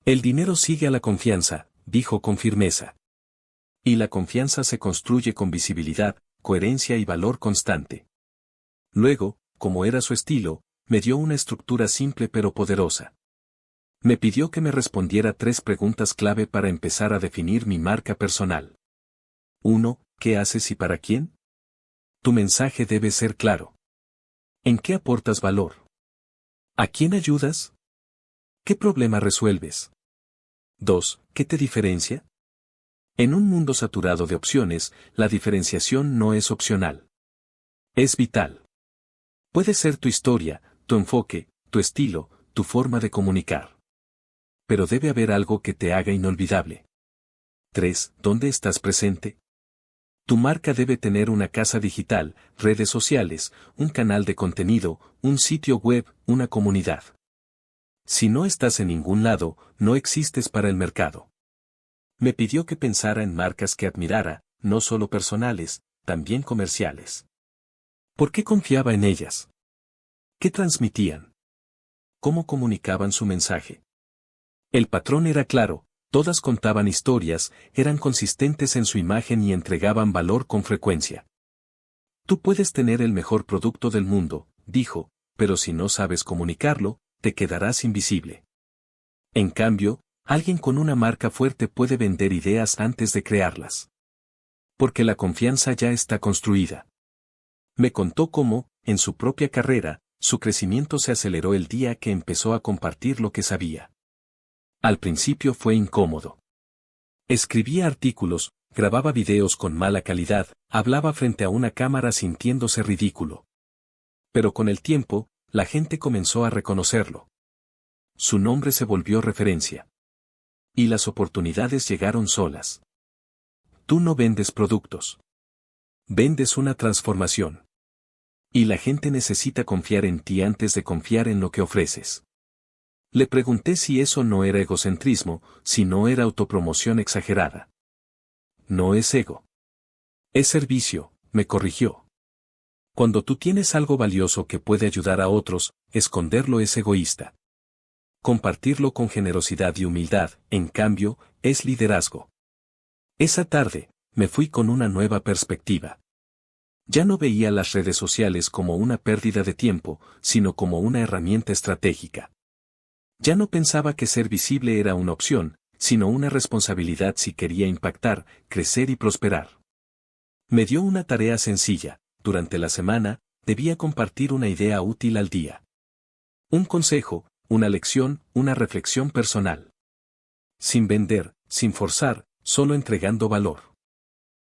Speaker 1: El dinero sigue a la confianza, dijo con firmeza. Y la confianza se construye con visibilidad, coherencia y valor constante. Luego, como era su estilo, me dio una estructura simple pero poderosa. Me pidió que me respondiera 3 preguntas clave para empezar a definir mi marca personal. 1. ¿Qué haces y para quién? Tu mensaje debe ser claro. ¿En qué aportas valor? ¿A quién ayudas? ¿Qué problema resuelves? 2. ¿Qué te diferencia? En un mundo saturado de opciones, la diferenciación no es opcional. Es vital. Puede ser tu historia, tu enfoque, tu estilo, tu forma de comunicar. Pero debe haber algo que te haga inolvidable. 3. ¿Dónde estás presente? Tu marca debe tener una casa digital, redes sociales, un canal de contenido, un sitio web, una comunidad. Si no estás en ningún lado, no existes para el mercado. Me pidió que pensara en marcas que admirara, no solo personales, también comerciales. ¿Por qué confiaba en ellas? ¿Qué transmitían? ¿Cómo comunicaban su mensaje? El patrón era claro, todas contaban historias, eran consistentes en su imagen y entregaban valor con frecuencia. Tú puedes tener el mejor producto del mundo, dijo, pero si no sabes comunicarlo, te quedarás invisible. En cambio, alguien con una marca fuerte puede vender ideas antes de crearlas. Porque la confianza ya está construida. Me contó cómo, en su propia carrera, su crecimiento se aceleró el día que empezó a compartir lo que sabía. Al principio fue incómodo. Escribía artículos, grababa videos con mala calidad, hablaba frente a una cámara sintiéndose ridículo. Pero con el tiempo, la gente comenzó a reconocerlo. Su nombre se volvió referencia. Y las oportunidades llegaron solas. Tú no vendes productos. Vendes una transformación. Y la gente necesita confiar en ti antes de confiar en lo que ofreces. Le pregunté si eso no era egocentrismo, si no era autopromoción exagerada. No es ego. Es servicio, me corrigió. Cuando tú tienes algo valioso que puede ayudar a otros, esconderlo es egoísta. Compartirlo con generosidad y humildad, en cambio, es liderazgo. Esa tarde, me fui con una nueva perspectiva. Ya no veía las redes sociales como una pérdida de tiempo, sino como una herramienta estratégica. Ya no pensaba que ser visible era una opción, sino una responsabilidad si quería impactar, crecer y prosperar. Me dio una tarea sencilla. Durante la semana, debía compartir una idea útil al día. Un consejo, una lección, una reflexión personal. Sin vender, sin forzar, solo entregando valor.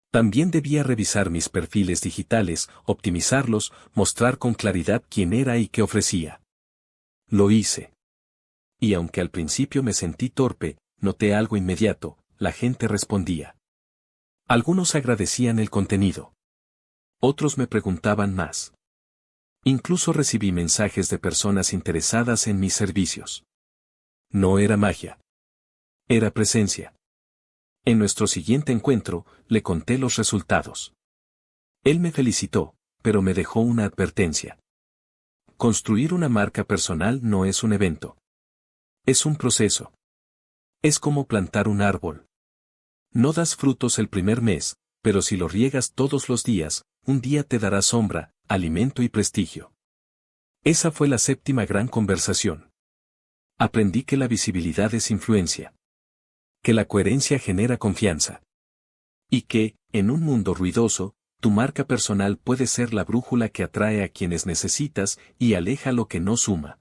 Speaker 1: También debía revisar mis perfiles digitales, optimizarlos, mostrar con claridad quién era y qué ofrecía. Lo hice. Y aunque al principio me sentí torpe, noté algo inmediato, la gente respondía. Algunos agradecían el contenido. Otros me preguntaban más. Incluso recibí mensajes de personas interesadas en mis servicios. No era magia. Era presencia. En nuestro siguiente encuentro, le conté los resultados. Él me felicitó, pero me dejó una advertencia. Construir una marca personal no es un evento. Es un proceso. Es como plantar un árbol. No das frutos el primer mes, pero si lo riegas todos los días, un día te dará sombra, alimento y prestigio. Esa fue la 7ª gran conversación. Aprendí que la visibilidad es influencia. Que la coherencia genera confianza. Y que, en un mundo ruidoso, tu marca personal puede ser la brújula que atrae a quienes necesitas y aleja lo que no suma.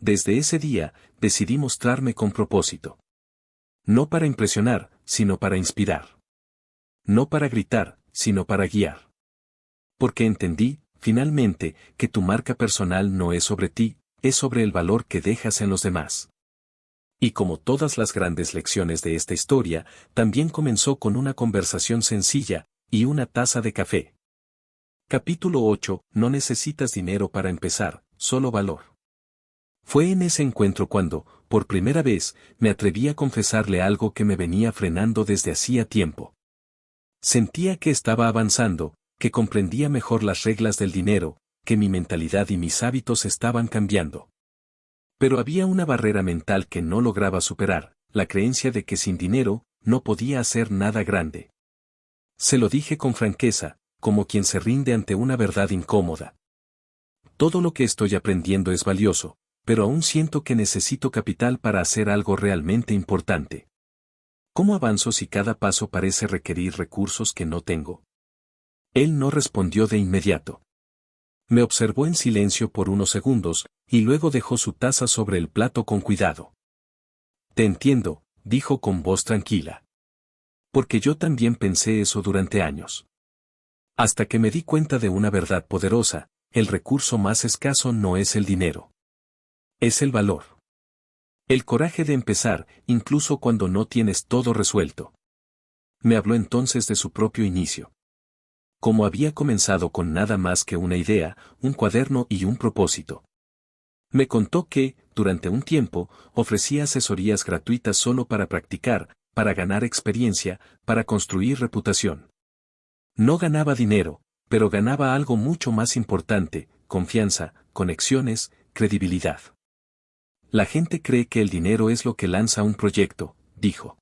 Speaker 1: Desde ese día, decidí mostrarme con propósito. No para impresionar, sino para inspirar. No para gritar, sino para guiar. Porque entendí, finalmente, que tu marca personal no es sobre ti, es sobre el valor que dejas en los demás. Y como todas las grandes lecciones de esta historia, también comenzó con una conversación sencilla, y una taza de café. Capítulo 8. No necesitas dinero para empezar, solo valor. Fue en ese encuentro cuando, por primera vez, me atreví a confesarle algo que me venía frenando desde hacía tiempo. Sentía que estaba avanzando, que comprendía mejor las reglas del dinero, que mi mentalidad y mis hábitos estaban cambiando. Pero había una barrera mental que no lograba superar, la creencia de que sin dinero, no podía hacer nada grande. Se lo dije con franqueza, como quien se rinde ante una verdad incómoda. Todo lo que estoy aprendiendo es valioso, pero aún siento que necesito capital para hacer algo realmente importante. ¿Cómo avanzo si cada paso parece requerir recursos que no tengo? Él no respondió de inmediato. Me observó en silencio por unos segundos, y luego dejó su taza sobre el plato con cuidado. Te entiendo, dijo con voz tranquila. Porque yo también pensé eso durante años. Hasta que me di cuenta de una verdad poderosa, el recurso más escaso no es el dinero. Es el valor. El coraje de empezar, incluso cuando no tienes todo resuelto. Me habló entonces de su propio inicio. Como había comenzado con nada más que una idea, un cuaderno y un propósito. Me contó que, durante un tiempo, ofrecía asesorías gratuitas solo para practicar, para ganar experiencia, para construir reputación. No ganaba dinero, pero ganaba algo mucho más importante: confianza, conexiones, credibilidad. La gente cree que el dinero es lo que lanza un proyecto, dijo.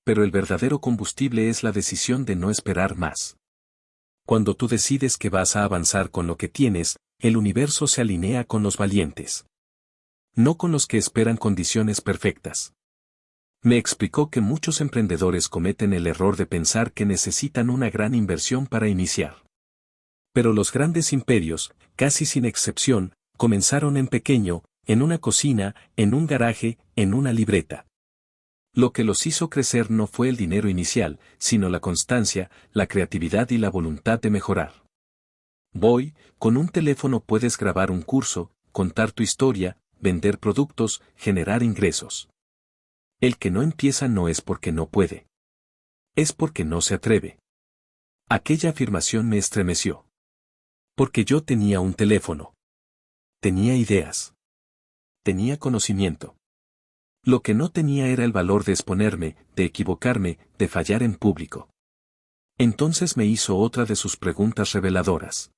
Speaker 1: Pero el verdadero combustible es la decisión de no esperar más. Cuando tú decides que vas a avanzar con lo que tienes, el universo se alinea con los valientes. No con los que esperan condiciones perfectas. Me explicó que muchos emprendedores cometen el error de pensar que necesitan una gran inversión para iniciar. Pero los grandes imperios, casi sin excepción, comenzaron en pequeño, en una cocina, en un garaje, en una libreta. Lo que los hizo crecer no fue el dinero inicial, sino la constancia, la creatividad y la voluntad de mejorar. Con un teléfono puedes grabar un curso, contar tu historia, vender productos, generar ingresos. El que no empieza no es porque no puede. Es porque no se atreve. Aquella afirmación me estremeció. Porque yo tenía un teléfono. Tenía ideas. Tenía conocimiento. Lo que no tenía era el valor de exponerme, de equivocarme, de fallar en público. Entonces me hizo otra de sus preguntas reveladoras.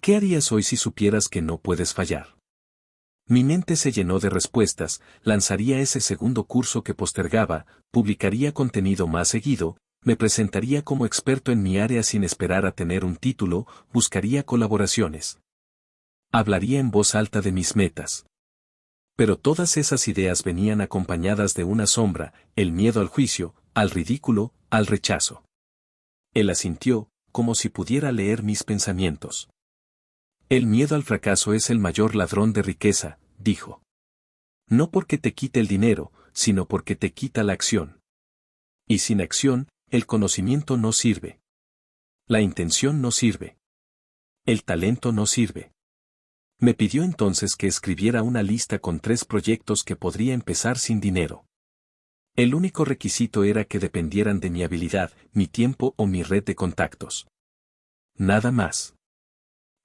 Speaker 1: ¿Qué harías hoy si supieras que no puedes fallar? Mi mente se llenó de respuestas: lanzaría ese segundo curso que postergaba, publicaría contenido más seguido, me presentaría como experto en mi área sin esperar a tener un título, buscaría colaboraciones. Hablaría en voz alta de mis metas. Pero todas esas ideas venían acompañadas de una sombra: el miedo al juicio, al ridículo, al rechazo. Él asintió, como si pudiera leer mis pensamientos. El miedo al fracaso es el mayor ladrón de riqueza, dijo. No porque te quite el dinero, sino porque te quita la acción. Y sin acción, el conocimiento no sirve. La intención no sirve. El talento no sirve. Me pidió entonces que escribiera una lista con 3 proyectos que podría empezar sin dinero. El único requisito era que dependieran de mi habilidad, mi tiempo o mi red de contactos. Nada más.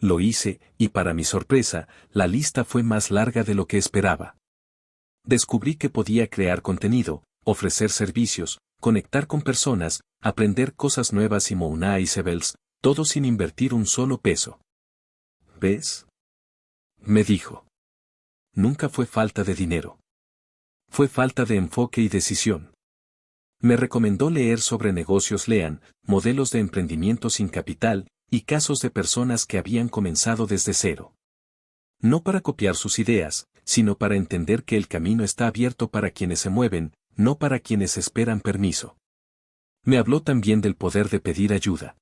Speaker 1: Lo hice, y para mi sorpresa, la lista fue más larga de lo que esperaba. Descubrí que podía crear contenido, ofrecer servicios, conectar con personas, aprender cosas nuevas y Mouna y Sebels, todo sin invertir un solo peso. ¿Ves? Me dijo. Nunca fue falta de dinero. Fue falta de enfoque y decisión. Me recomendó leer sobre negocios Lean, modelos de emprendimiento sin capital, y casos de personas que habían comenzado desde cero. No para copiar sus ideas, sino para entender que el camino está abierto para quienes se mueven, no para quienes esperan permiso. Me habló también del poder de pedir ayuda.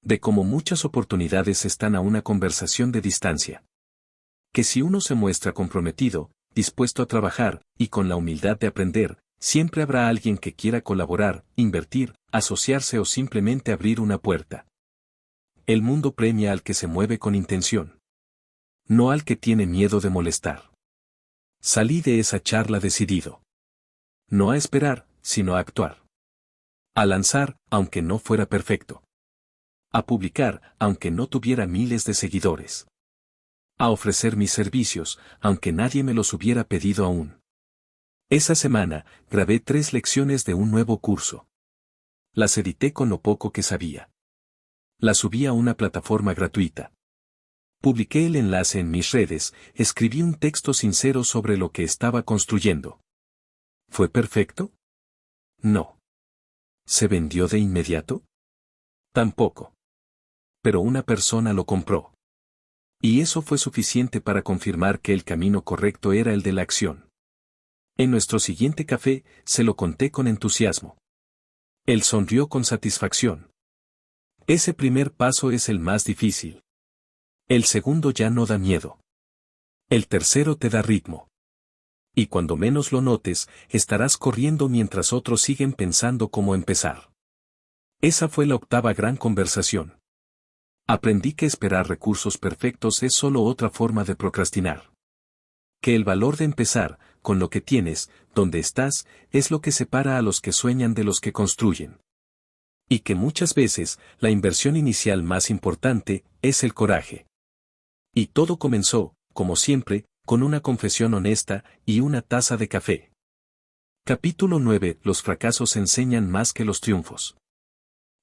Speaker 1: De cómo muchas oportunidades están a una conversación de distancia. Que si uno se muestra comprometido, dispuesto a trabajar, y con la humildad de aprender, siempre habrá alguien que quiera colaborar, invertir, asociarse o simplemente abrir una puerta. El mundo premia al que se mueve con intención. No al que tiene miedo de molestar. Salí de esa charla decidido. No a esperar, sino a actuar. A lanzar, aunque no fuera perfecto. A publicar, aunque no tuviera miles de seguidores. A ofrecer mis servicios, aunque nadie me los hubiera pedido aún. Esa semana, grabé 3 lecciones de un nuevo curso. Las edité con lo poco que sabía. Las subí a una plataforma gratuita. Publiqué el enlace en mis redes, escribí un texto sincero sobre lo que estaba construyendo. ¿Fue perfecto? No. ¿Se vendió de inmediato? Tampoco. Pero una persona lo compró. Y eso fue suficiente para confirmar que el camino correcto era el de la acción. En nuestro siguiente café, se lo conté con entusiasmo. Él sonrió con satisfacción. Ese primer paso es el más difícil. El segundo ya no da miedo. El tercero te da ritmo. Y cuando menos lo notes, estarás corriendo mientras otros siguen pensando cómo empezar. Esa fue la 8ª gran conversación. Aprendí que esperar recursos perfectos es solo otra forma de procrastinar. Que el valor de empezar, con lo que tienes, donde estás, es lo que separa a los que sueñan de los que construyen. Y que muchas veces, la inversión inicial más importante, es el coraje. Y todo comenzó, como siempre, con una confesión honesta y una taza de café. Capítulo 9. Los fracasos enseñan más que los triunfos.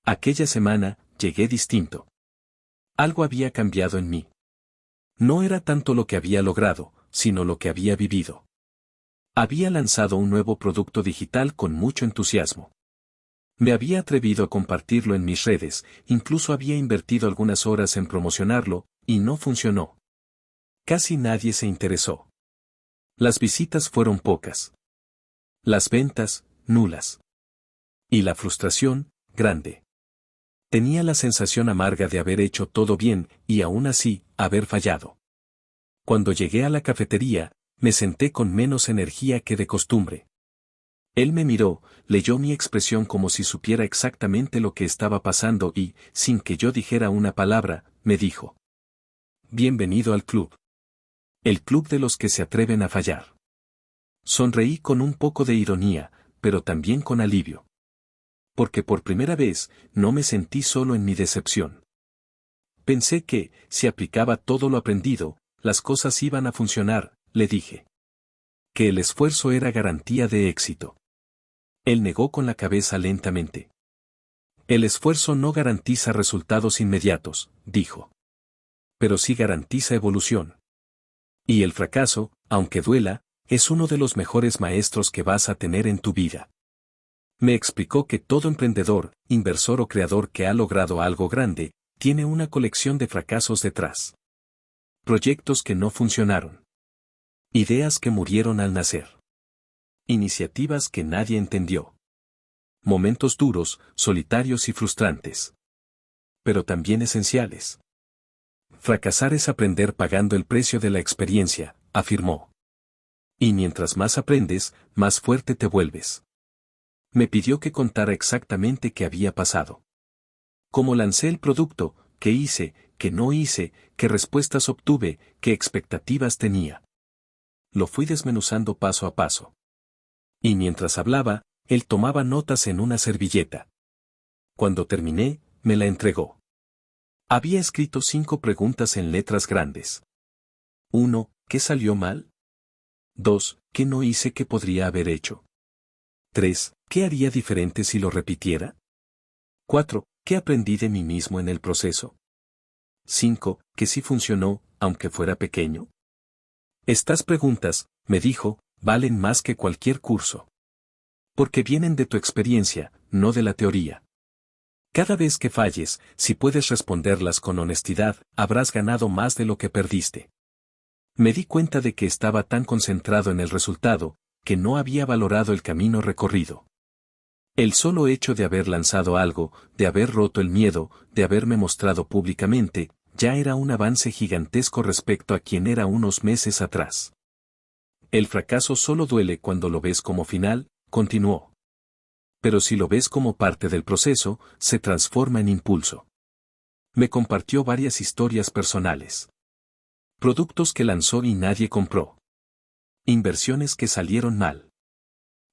Speaker 1: Aquella semana, llegué distinto. Algo había cambiado en mí. No era tanto lo que había logrado, sino lo que había vivido. Había lanzado un nuevo producto digital con mucho entusiasmo. Me había atrevido a compartirlo en mis redes, incluso había invertido algunas horas en promocionarlo, y no funcionó. Casi nadie se interesó. Las visitas fueron pocas. Las ventas, nulas. Y la frustración, grande. Tenía la sensación amarga de haber hecho todo bien, y aún así, haber fallado. Cuando llegué a la cafetería, me senté con menos energía que de costumbre. Él me miró, leyó mi expresión como si supiera exactamente lo que estaba pasando y, sin que yo dijera una palabra, me dijo: Bienvenido al club. El club de los que se atreven a fallar. Sonreí con un poco de ironía, pero también con alivio. Porque por primera vez, no me sentí solo en mi decepción. Pensé que, si aplicaba todo lo aprendido, las cosas iban a funcionar, le dije. Que el esfuerzo era garantía de éxito. Él negó con la cabeza lentamente. El esfuerzo no garantiza resultados inmediatos, dijo. Pero sí garantiza evolución. Y el fracaso, aunque duela, es uno de los mejores maestros que vas a tener en tu vida. Me explicó que todo emprendedor, inversor o creador que ha logrado algo grande, tiene una colección de fracasos detrás. Proyectos que no funcionaron. Ideas que murieron al nacer. Iniciativas que nadie entendió. Momentos duros, solitarios y frustrantes. Pero también esenciales. Fracasar es aprender pagando el precio de la experiencia, afirmó. Y mientras más aprendes, más fuerte te vuelves. Me pidió que contara exactamente qué había pasado. Cómo lancé el producto, qué hice, qué no hice, qué respuestas obtuve, qué expectativas tenía. Lo fui desmenuzando paso a paso. Y mientras hablaba, él tomaba notas en una servilleta. Cuando terminé, me la entregó. Había escrito 5 preguntas en letras grandes. 1. ¿Qué salió mal? 2. ¿Qué no hice que podría haber hecho? 3. ¿Qué haría diferente si lo repitiera? 4. ¿Qué aprendí de mí mismo en el proceso? 5. ¿Qué sí funcionó, aunque fuera pequeño? Estas preguntas, me dijo, valen más que cualquier curso. Porque vienen de tu experiencia, no de la teoría. Cada vez que falles, si puedes responderlas con honestidad, habrás ganado más de lo que perdiste. Me di cuenta de que estaba tan concentrado en el resultado, que no había valorado el camino recorrido. El solo hecho de haber lanzado algo, de haber roto el miedo, de haberme mostrado públicamente, ya era un avance gigantesco respecto a quien era unos meses atrás. El fracaso solo duele cuando lo ves como final, continuó. Pero si lo ves como parte del proceso, se transforma en impulso. Me compartió varias historias personales. Productos que lanzó y nadie compró. Inversiones que salieron mal.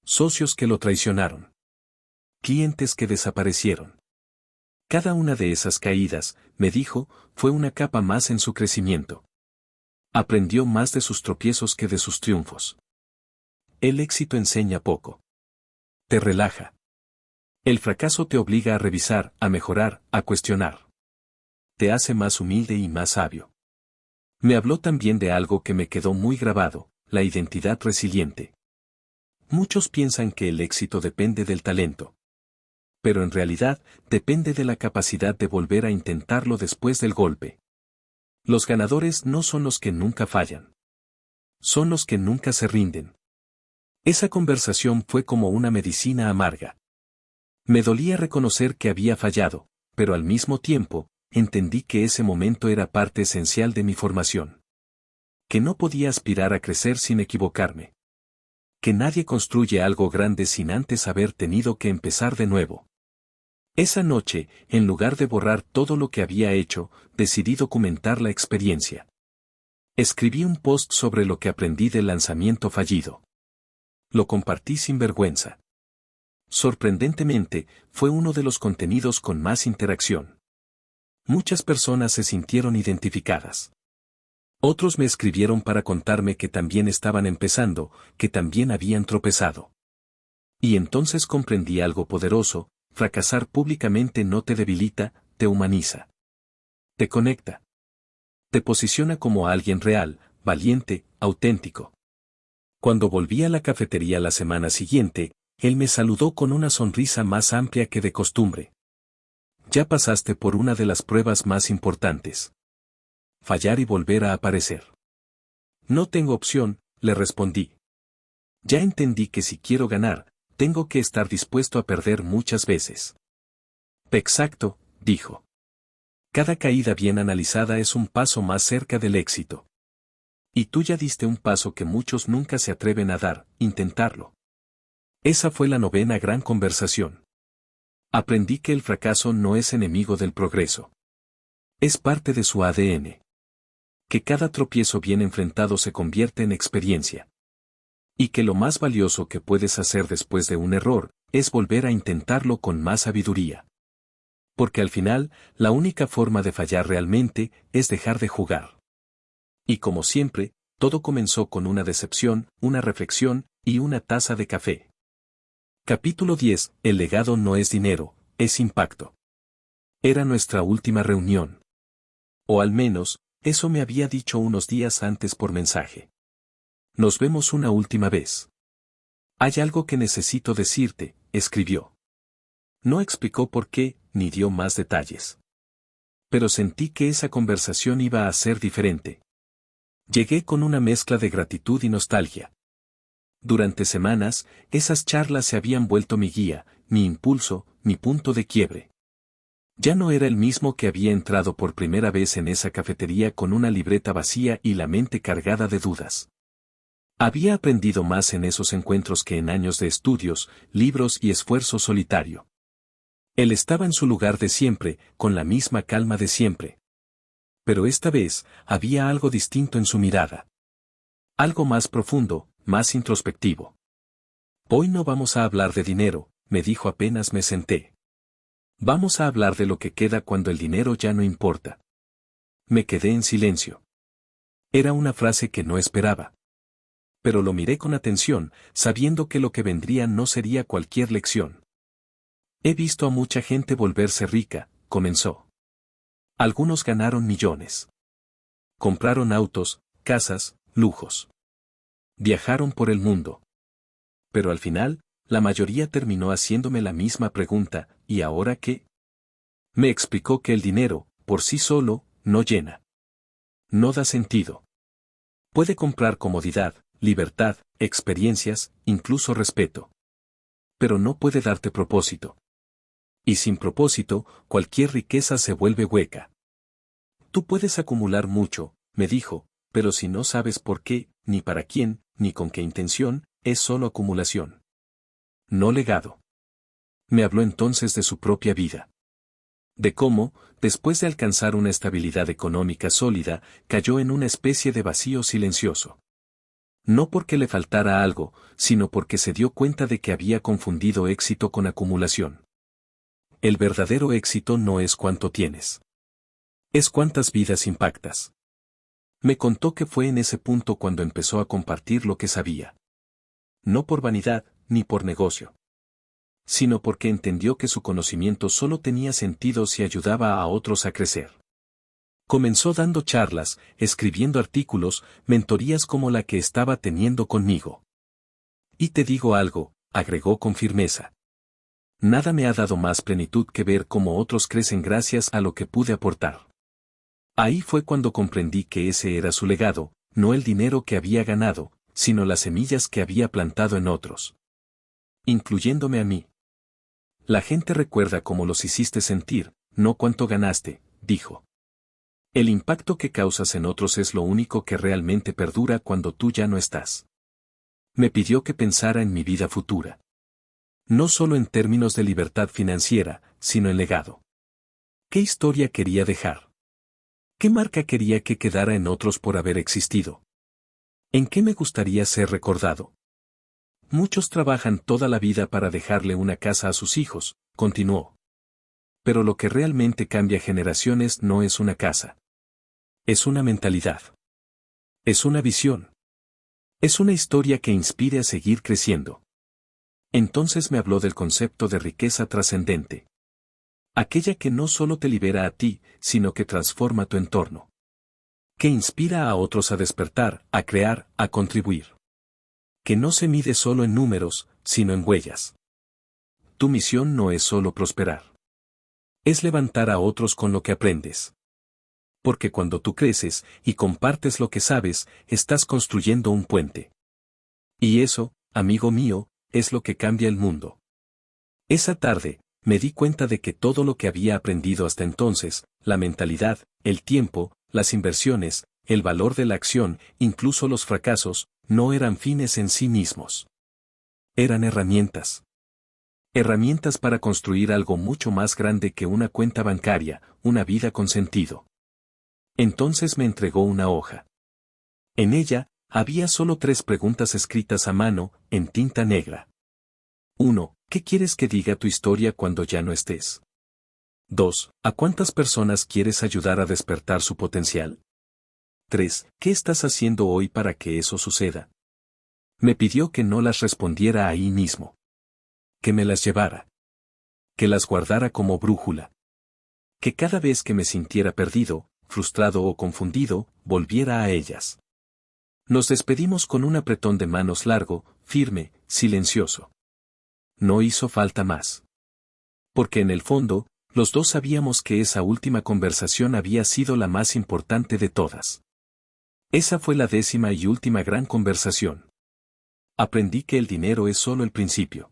Speaker 1: Socios que lo traicionaron. Clientes que desaparecieron. Cada una de esas caídas, me dijo, fue una capa más en su crecimiento. Aprendió más de sus tropiezos que de sus triunfos. El éxito enseña poco. Te relaja. El fracaso te obliga a revisar, a mejorar, a cuestionar. Te hace más humilde y más sabio. Me habló también de algo que me quedó muy grabado, la identidad resiliente. Muchos piensan que el éxito depende del talento. Pero en realidad, depende de la capacidad de volver a intentarlo después del golpe. Los ganadores no son los que nunca fallan. Son los que nunca se rinden. Esa conversación fue como una medicina amarga. Me dolía reconocer que había fallado, pero al mismo tiempo, entendí que ese momento era parte esencial de mi formación. Que no podía aspirar a crecer sin equivocarme. Que nadie construye algo grande sin antes haber tenido que empezar de nuevo. Esa noche, en lugar de borrar todo lo que había hecho, decidí documentar la experiencia. Escribí un post sobre lo que aprendí del lanzamiento fallido. Lo compartí sin vergüenza. Sorprendentemente, fue uno de los contenidos con más interacción. Muchas personas se sintieron identificadas. Otros me escribieron para contarme que también estaban empezando, que también habían tropezado. Y entonces comprendí algo poderoso: fracasar públicamente no te debilita, te humaniza. Te conecta. Te posiciona como alguien real, valiente, auténtico. Cuando volví a la cafetería la semana siguiente, él me saludó con una sonrisa más amplia que de costumbre. Ya pasaste por una de las pruebas más importantes. Fallar y volver a aparecer. No tengo opción, le respondí. Ya entendí que si quiero ganar, tengo que estar dispuesto a perder muchas veces. Exacto, dijo. Cada caída bien analizada es un paso más cerca del éxito. Y tú ya diste un paso que muchos nunca se atreven a dar: intentarlo. Esa fue la 9ª gran conversación. Aprendí que el fracaso no es enemigo del progreso. Es parte de su ADN. Que cada tropiezo bien enfrentado se convierte en experiencia. Y que lo más valioso que puedes hacer después de un error es volver a intentarlo con más sabiduría. Porque al final, la única forma de fallar realmente es dejar de jugar. Y como siempre, todo comenzó con una decepción, una reflexión y una taza de café. Capítulo 10. El legado no es dinero, es impacto. Era nuestra última reunión. O al menos, eso me había dicho unos días antes por mensaje. Nos vemos una última vez. Hay algo que necesito decirte, escribió. No explicó por qué, ni dio más detalles. Pero sentí que esa conversación iba a ser diferente. Llegué con una mezcla de gratitud y nostalgia. Durante semanas, esas charlas se habían vuelto mi guía, mi impulso, mi punto de quiebre. Ya no era el mismo que había entrado por primera vez en esa cafetería con una libreta vacía y la mente cargada de dudas. Había aprendido más en esos encuentros que en años de estudios, libros y esfuerzo solitario. Él estaba en su lugar de siempre, con la misma calma de siempre. Pero esta vez, había algo distinto en su mirada. Algo más profundo, más introspectivo. Hoy no vamos a hablar de dinero, me dijo apenas me senté. Vamos a hablar de lo que queda cuando el dinero ya no importa. Me quedé en silencio. Era una frase que no esperaba. Pero lo miré con atención, sabiendo que lo que vendría no sería cualquier lección. He visto a mucha gente volverse rica, comenzó. Algunos ganaron millones. Compraron autos, casas, lujos. Viajaron por el mundo. Pero al final, la mayoría terminó haciéndome la misma pregunta: ¿y ahora qué? Me explicó que el dinero, por sí solo, no llena. No da sentido. Puede comprar comodidad, libertad, experiencias, incluso respeto. Pero no puede darte propósito. Y sin propósito, cualquier riqueza se vuelve hueca. Tú puedes acumular mucho, me dijo, pero si no sabes por qué, ni para quién, ni con qué intención, es solo acumulación. No legado. Me habló entonces de su propia vida. De cómo, después de alcanzar una estabilidad económica sólida, cayó en una especie de vacío silencioso. No porque le faltara algo, sino porque se dio cuenta de que había confundido éxito con acumulación. El verdadero éxito no es cuánto tienes. Es cuántas vidas impactas. Me contó que fue en ese punto cuando empezó a compartir lo que sabía. No por vanidad, ni por negocio. Sino porque entendió que su conocimiento solo tenía sentido si ayudaba a otros a crecer. Comenzó dando charlas, escribiendo artículos, mentorías como la que estaba teniendo conmigo. Y te digo algo, agregó con firmeza. Nada me ha dado más plenitud que ver cómo otros crecen gracias a lo que pude aportar. Ahí fue cuando comprendí que ese era su legado, no el dinero que había ganado, sino las semillas que había plantado en otros. Incluyéndome a mí. La gente recuerda cómo los hiciste sentir, no cuánto ganaste, dijo. El impacto que causas en otros es lo único que realmente perdura cuando tú ya no estás. Me pidió que pensara en mi vida futura. No solo en términos de libertad financiera, sino en legado. ¿Qué historia quería dejar? ¿Qué marca quería que quedara en otros por haber existido? ¿En qué me gustaría ser recordado? Muchos trabajan toda la vida para dejarle una casa a sus hijos, continuó. Pero lo que realmente cambia generaciones no es una casa. Es una mentalidad. Es una visión. Es una historia que inspire a seguir creciendo. Entonces me habló del concepto de riqueza trascendente. Aquella que no solo te libera a ti, sino que transforma tu entorno. Que inspira a otros a despertar, a crear, a contribuir. Que no se mide solo en números, sino en huellas. Tu misión no es solo prosperar. Es levantar a otros con lo que aprendes. Porque cuando tú creces y compartes lo que sabes, estás construyendo un puente. Y eso, amigo mío, es lo que cambia el mundo. Esa tarde, me di cuenta de que todo lo que había aprendido hasta entonces, la mentalidad, el tiempo, las inversiones, el valor de la acción, incluso los fracasos, no eran fines en sí mismos. Eran herramientas. Herramientas para construir algo mucho más grande que una cuenta bancaria, una vida con sentido. Entonces me entregó una hoja. En ella, había solo 3 preguntas escritas a mano, en tinta negra. 1. ¿Qué quieres que diga tu historia cuando ya no estés? 2. ¿A cuántas personas quieres ayudar a despertar su potencial? 3. ¿Qué estás haciendo hoy para que eso suceda? Me pidió que no las respondiera ahí mismo. Que me las llevara. Que las guardara como brújula. Que cada vez que me sintiera perdido, frustrado o confundido, volviera a ellas. Nos despedimos con un apretón de manos largo, firme, silencioso. No hizo falta más. Porque en el fondo, los dos sabíamos que esa última conversación había sido la más importante de todas. Esa fue la 10ª y última gran conversación. Aprendí que el dinero es solo el principio.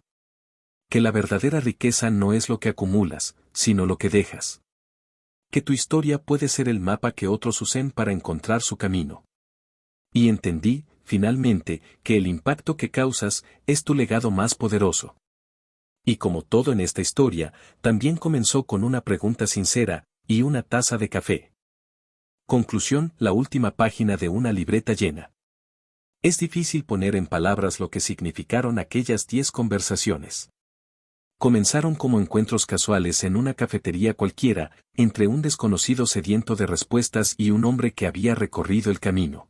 Speaker 1: Que la verdadera riqueza no es lo que acumulas, sino lo que dejas. Que tu historia puede ser el mapa que otros usen para encontrar su camino. Y entendí, finalmente, que el impacto que causas es tu legado más poderoso. Y como todo en esta historia, también comenzó con una pregunta sincera, y una taza de café. Conclusión: la última página de una libreta llena. Es difícil poner en palabras lo que significaron aquellas 10 conversaciones. Comenzaron como encuentros casuales en una cafetería cualquiera, entre un desconocido sediento de respuestas y un hombre que había recorrido el camino.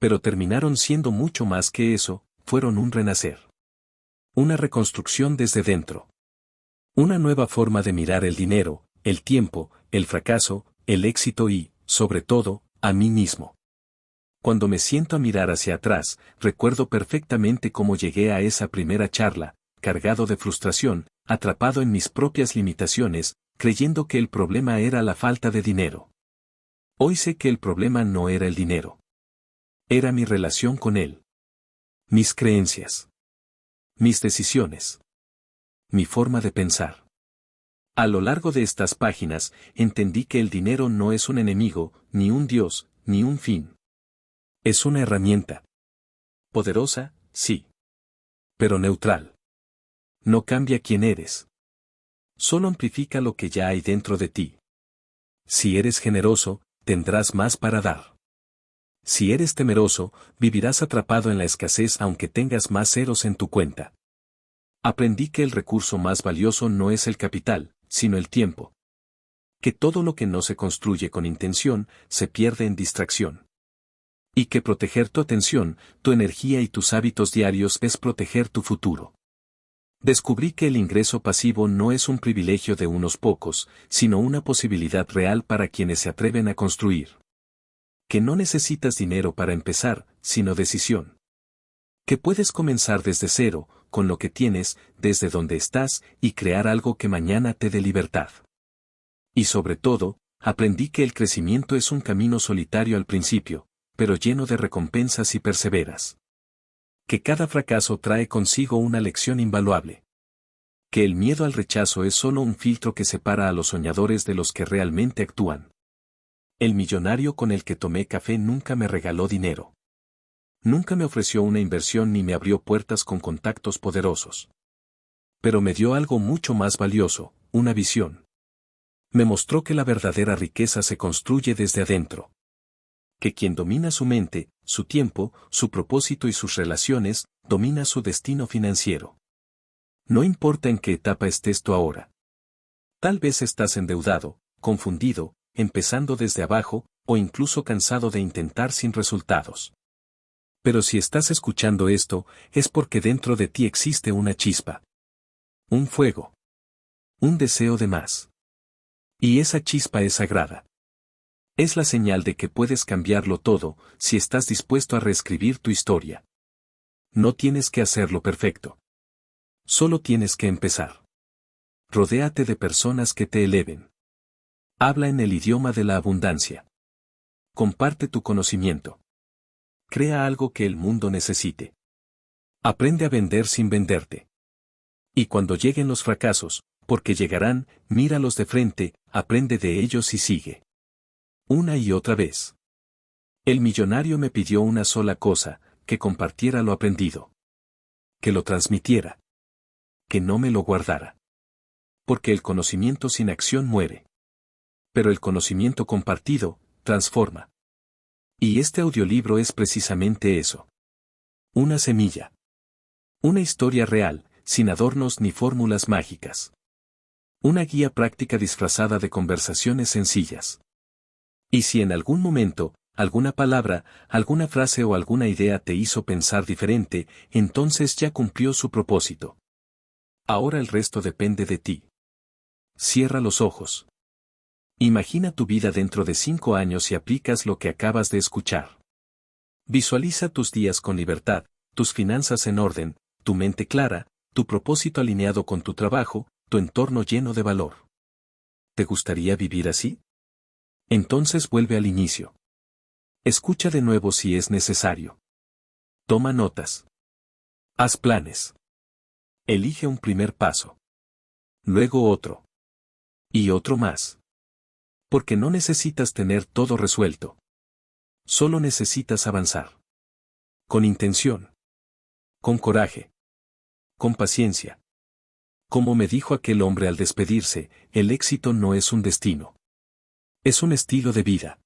Speaker 1: Pero terminaron siendo mucho más que eso, fueron un renacer. Una reconstrucción desde dentro. Una nueva forma de mirar el dinero, el tiempo, el fracaso, el éxito y, sobre todo, a mí mismo. Cuando me siento a mirar hacia atrás, recuerdo perfectamente cómo llegué a esa primera charla, cargado de frustración, atrapado en mis propias limitaciones, creyendo que el problema era la falta de dinero. Hoy sé que el problema no era el dinero. Era mi relación con él. Mis creencias. Mis decisiones. Mi forma de pensar. A lo largo de estas páginas, entendí que el dinero no es un enemigo, ni un dios, ni un fin. Es una herramienta. Poderosa, sí. Pero neutral. No cambia quién eres. Solo amplifica lo que ya hay dentro de ti. Si eres generoso, tendrás más para dar. Si eres temeroso, vivirás atrapado en la escasez aunque tengas más ceros en tu cuenta. Aprendí que el recurso más valioso no es el capital, sino el tiempo. Que todo lo que no se construye con intención, se pierde en distracción. Y que proteger tu atención, tu energía y tus hábitos diarios es proteger tu futuro. Descubrí que el ingreso pasivo no es un privilegio de unos pocos, sino una posibilidad real para quienes se atreven a construir. Que no necesitas dinero para empezar, sino decisión. Que puedes comenzar desde cero, con lo que tienes, desde donde estás, y crear algo que mañana te dé libertad. Y sobre todo, aprendí que el crecimiento es un camino solitario al principio, pero lleno de recompensas y perseveras. Que cada fracaso trae consigo una lección invaluable. Que el miedo al rechazo es solo un filtro que separa a los soñadores de los que realmente actúan. El millonario con el que tomé café nunca me regaló dinero. Nunca me ofreció una inversión ni me abrió puertas con contactos poderosos. Pero me dio algo mucho más valioso, una visión. Me mostró que la verdadera riqueza se construye desde adentro. Que quien domina su mente, su tiempo, su propósito y sus relaciones, domina su destino financiero. No importa en qué etapa estés tú ahora. Tal vez estás endeudado, confundido, empezando desde abajo, o incluso cansado de intentar sin resultados. Pero si estás escuchando esto, es porque dentro de ti existe una chispa. Un fuego. Un deseo de más. Y esa chispa es sagrada. Es la señal de que puedes cambiarlo todo, si estás dispuesto a reescribir tu historia. No tienes que hacerlo perfecto. Solo tienes que empezar. Rodéate de personas que te eleven. Habla en el idioma de la abundancia. Comparte tu conocimiento. Crea algo que el mundo necesite. Aprende a vender sin venderte. Y cuando lleguen los fracasos, porque llegarán, míralos de frente, aprende de ellos y sigue. Una y otra vez. El millonario me pidió una sola cosa, que compartiera lo aprendido. Que lo transmitiera. Que no me lo guardara. Porque el conocimiento sin acción muere. Pero el conocimiento compartido, transforma. Y este audiolibro es precisamente eso. Una semilla. Una historia real, sin adornos ni fórmulas mágicas. Una guía práctica disfrazada de conversaciones sencillas. Y si en algún momento, alguna palabra, alguna frase o alguna idea te hizo pensar diferente, entonces ya cumplió su propósito. Ahora el resto depende de ti. Cierra los ojos. Imagina tu vida dentro de 5 años y aplicas lo que acabas de escuchar. Visualiza tus días con libertad, tus finanzas en orden, tu mente clara, tu propósito alineado con tu trabajo, tu entorno lleno de valor. ¿Te gustaría vivir así? Entonces vuelve al inicio. Escucha de nuevo si es necesario. Toma notas. Haz planes. Elige un primer paso. Luego otro. Y otro más. Porque no necesitas tener todo resuelto. Solo necesitas avanzar. Con intención. Con coraje. Con paciencia. Como me dijo aquel hombre al despedirse, el éxito no es un destino. Es un estilo de vida.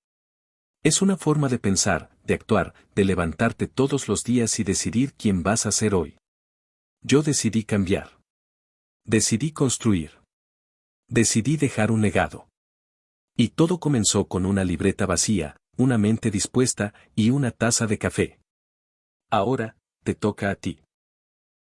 Speaker 1: Es una forma de pensar, de actuar, de levantarte todos los días y decidir quién vas a ser hoy. Yo decidí cambiar. Decidí construir. Decidí dejar un legado. Y todo comenzó con una libreta vacía, una mente dispuesta y una taza de café. Ahora, te toca a ti.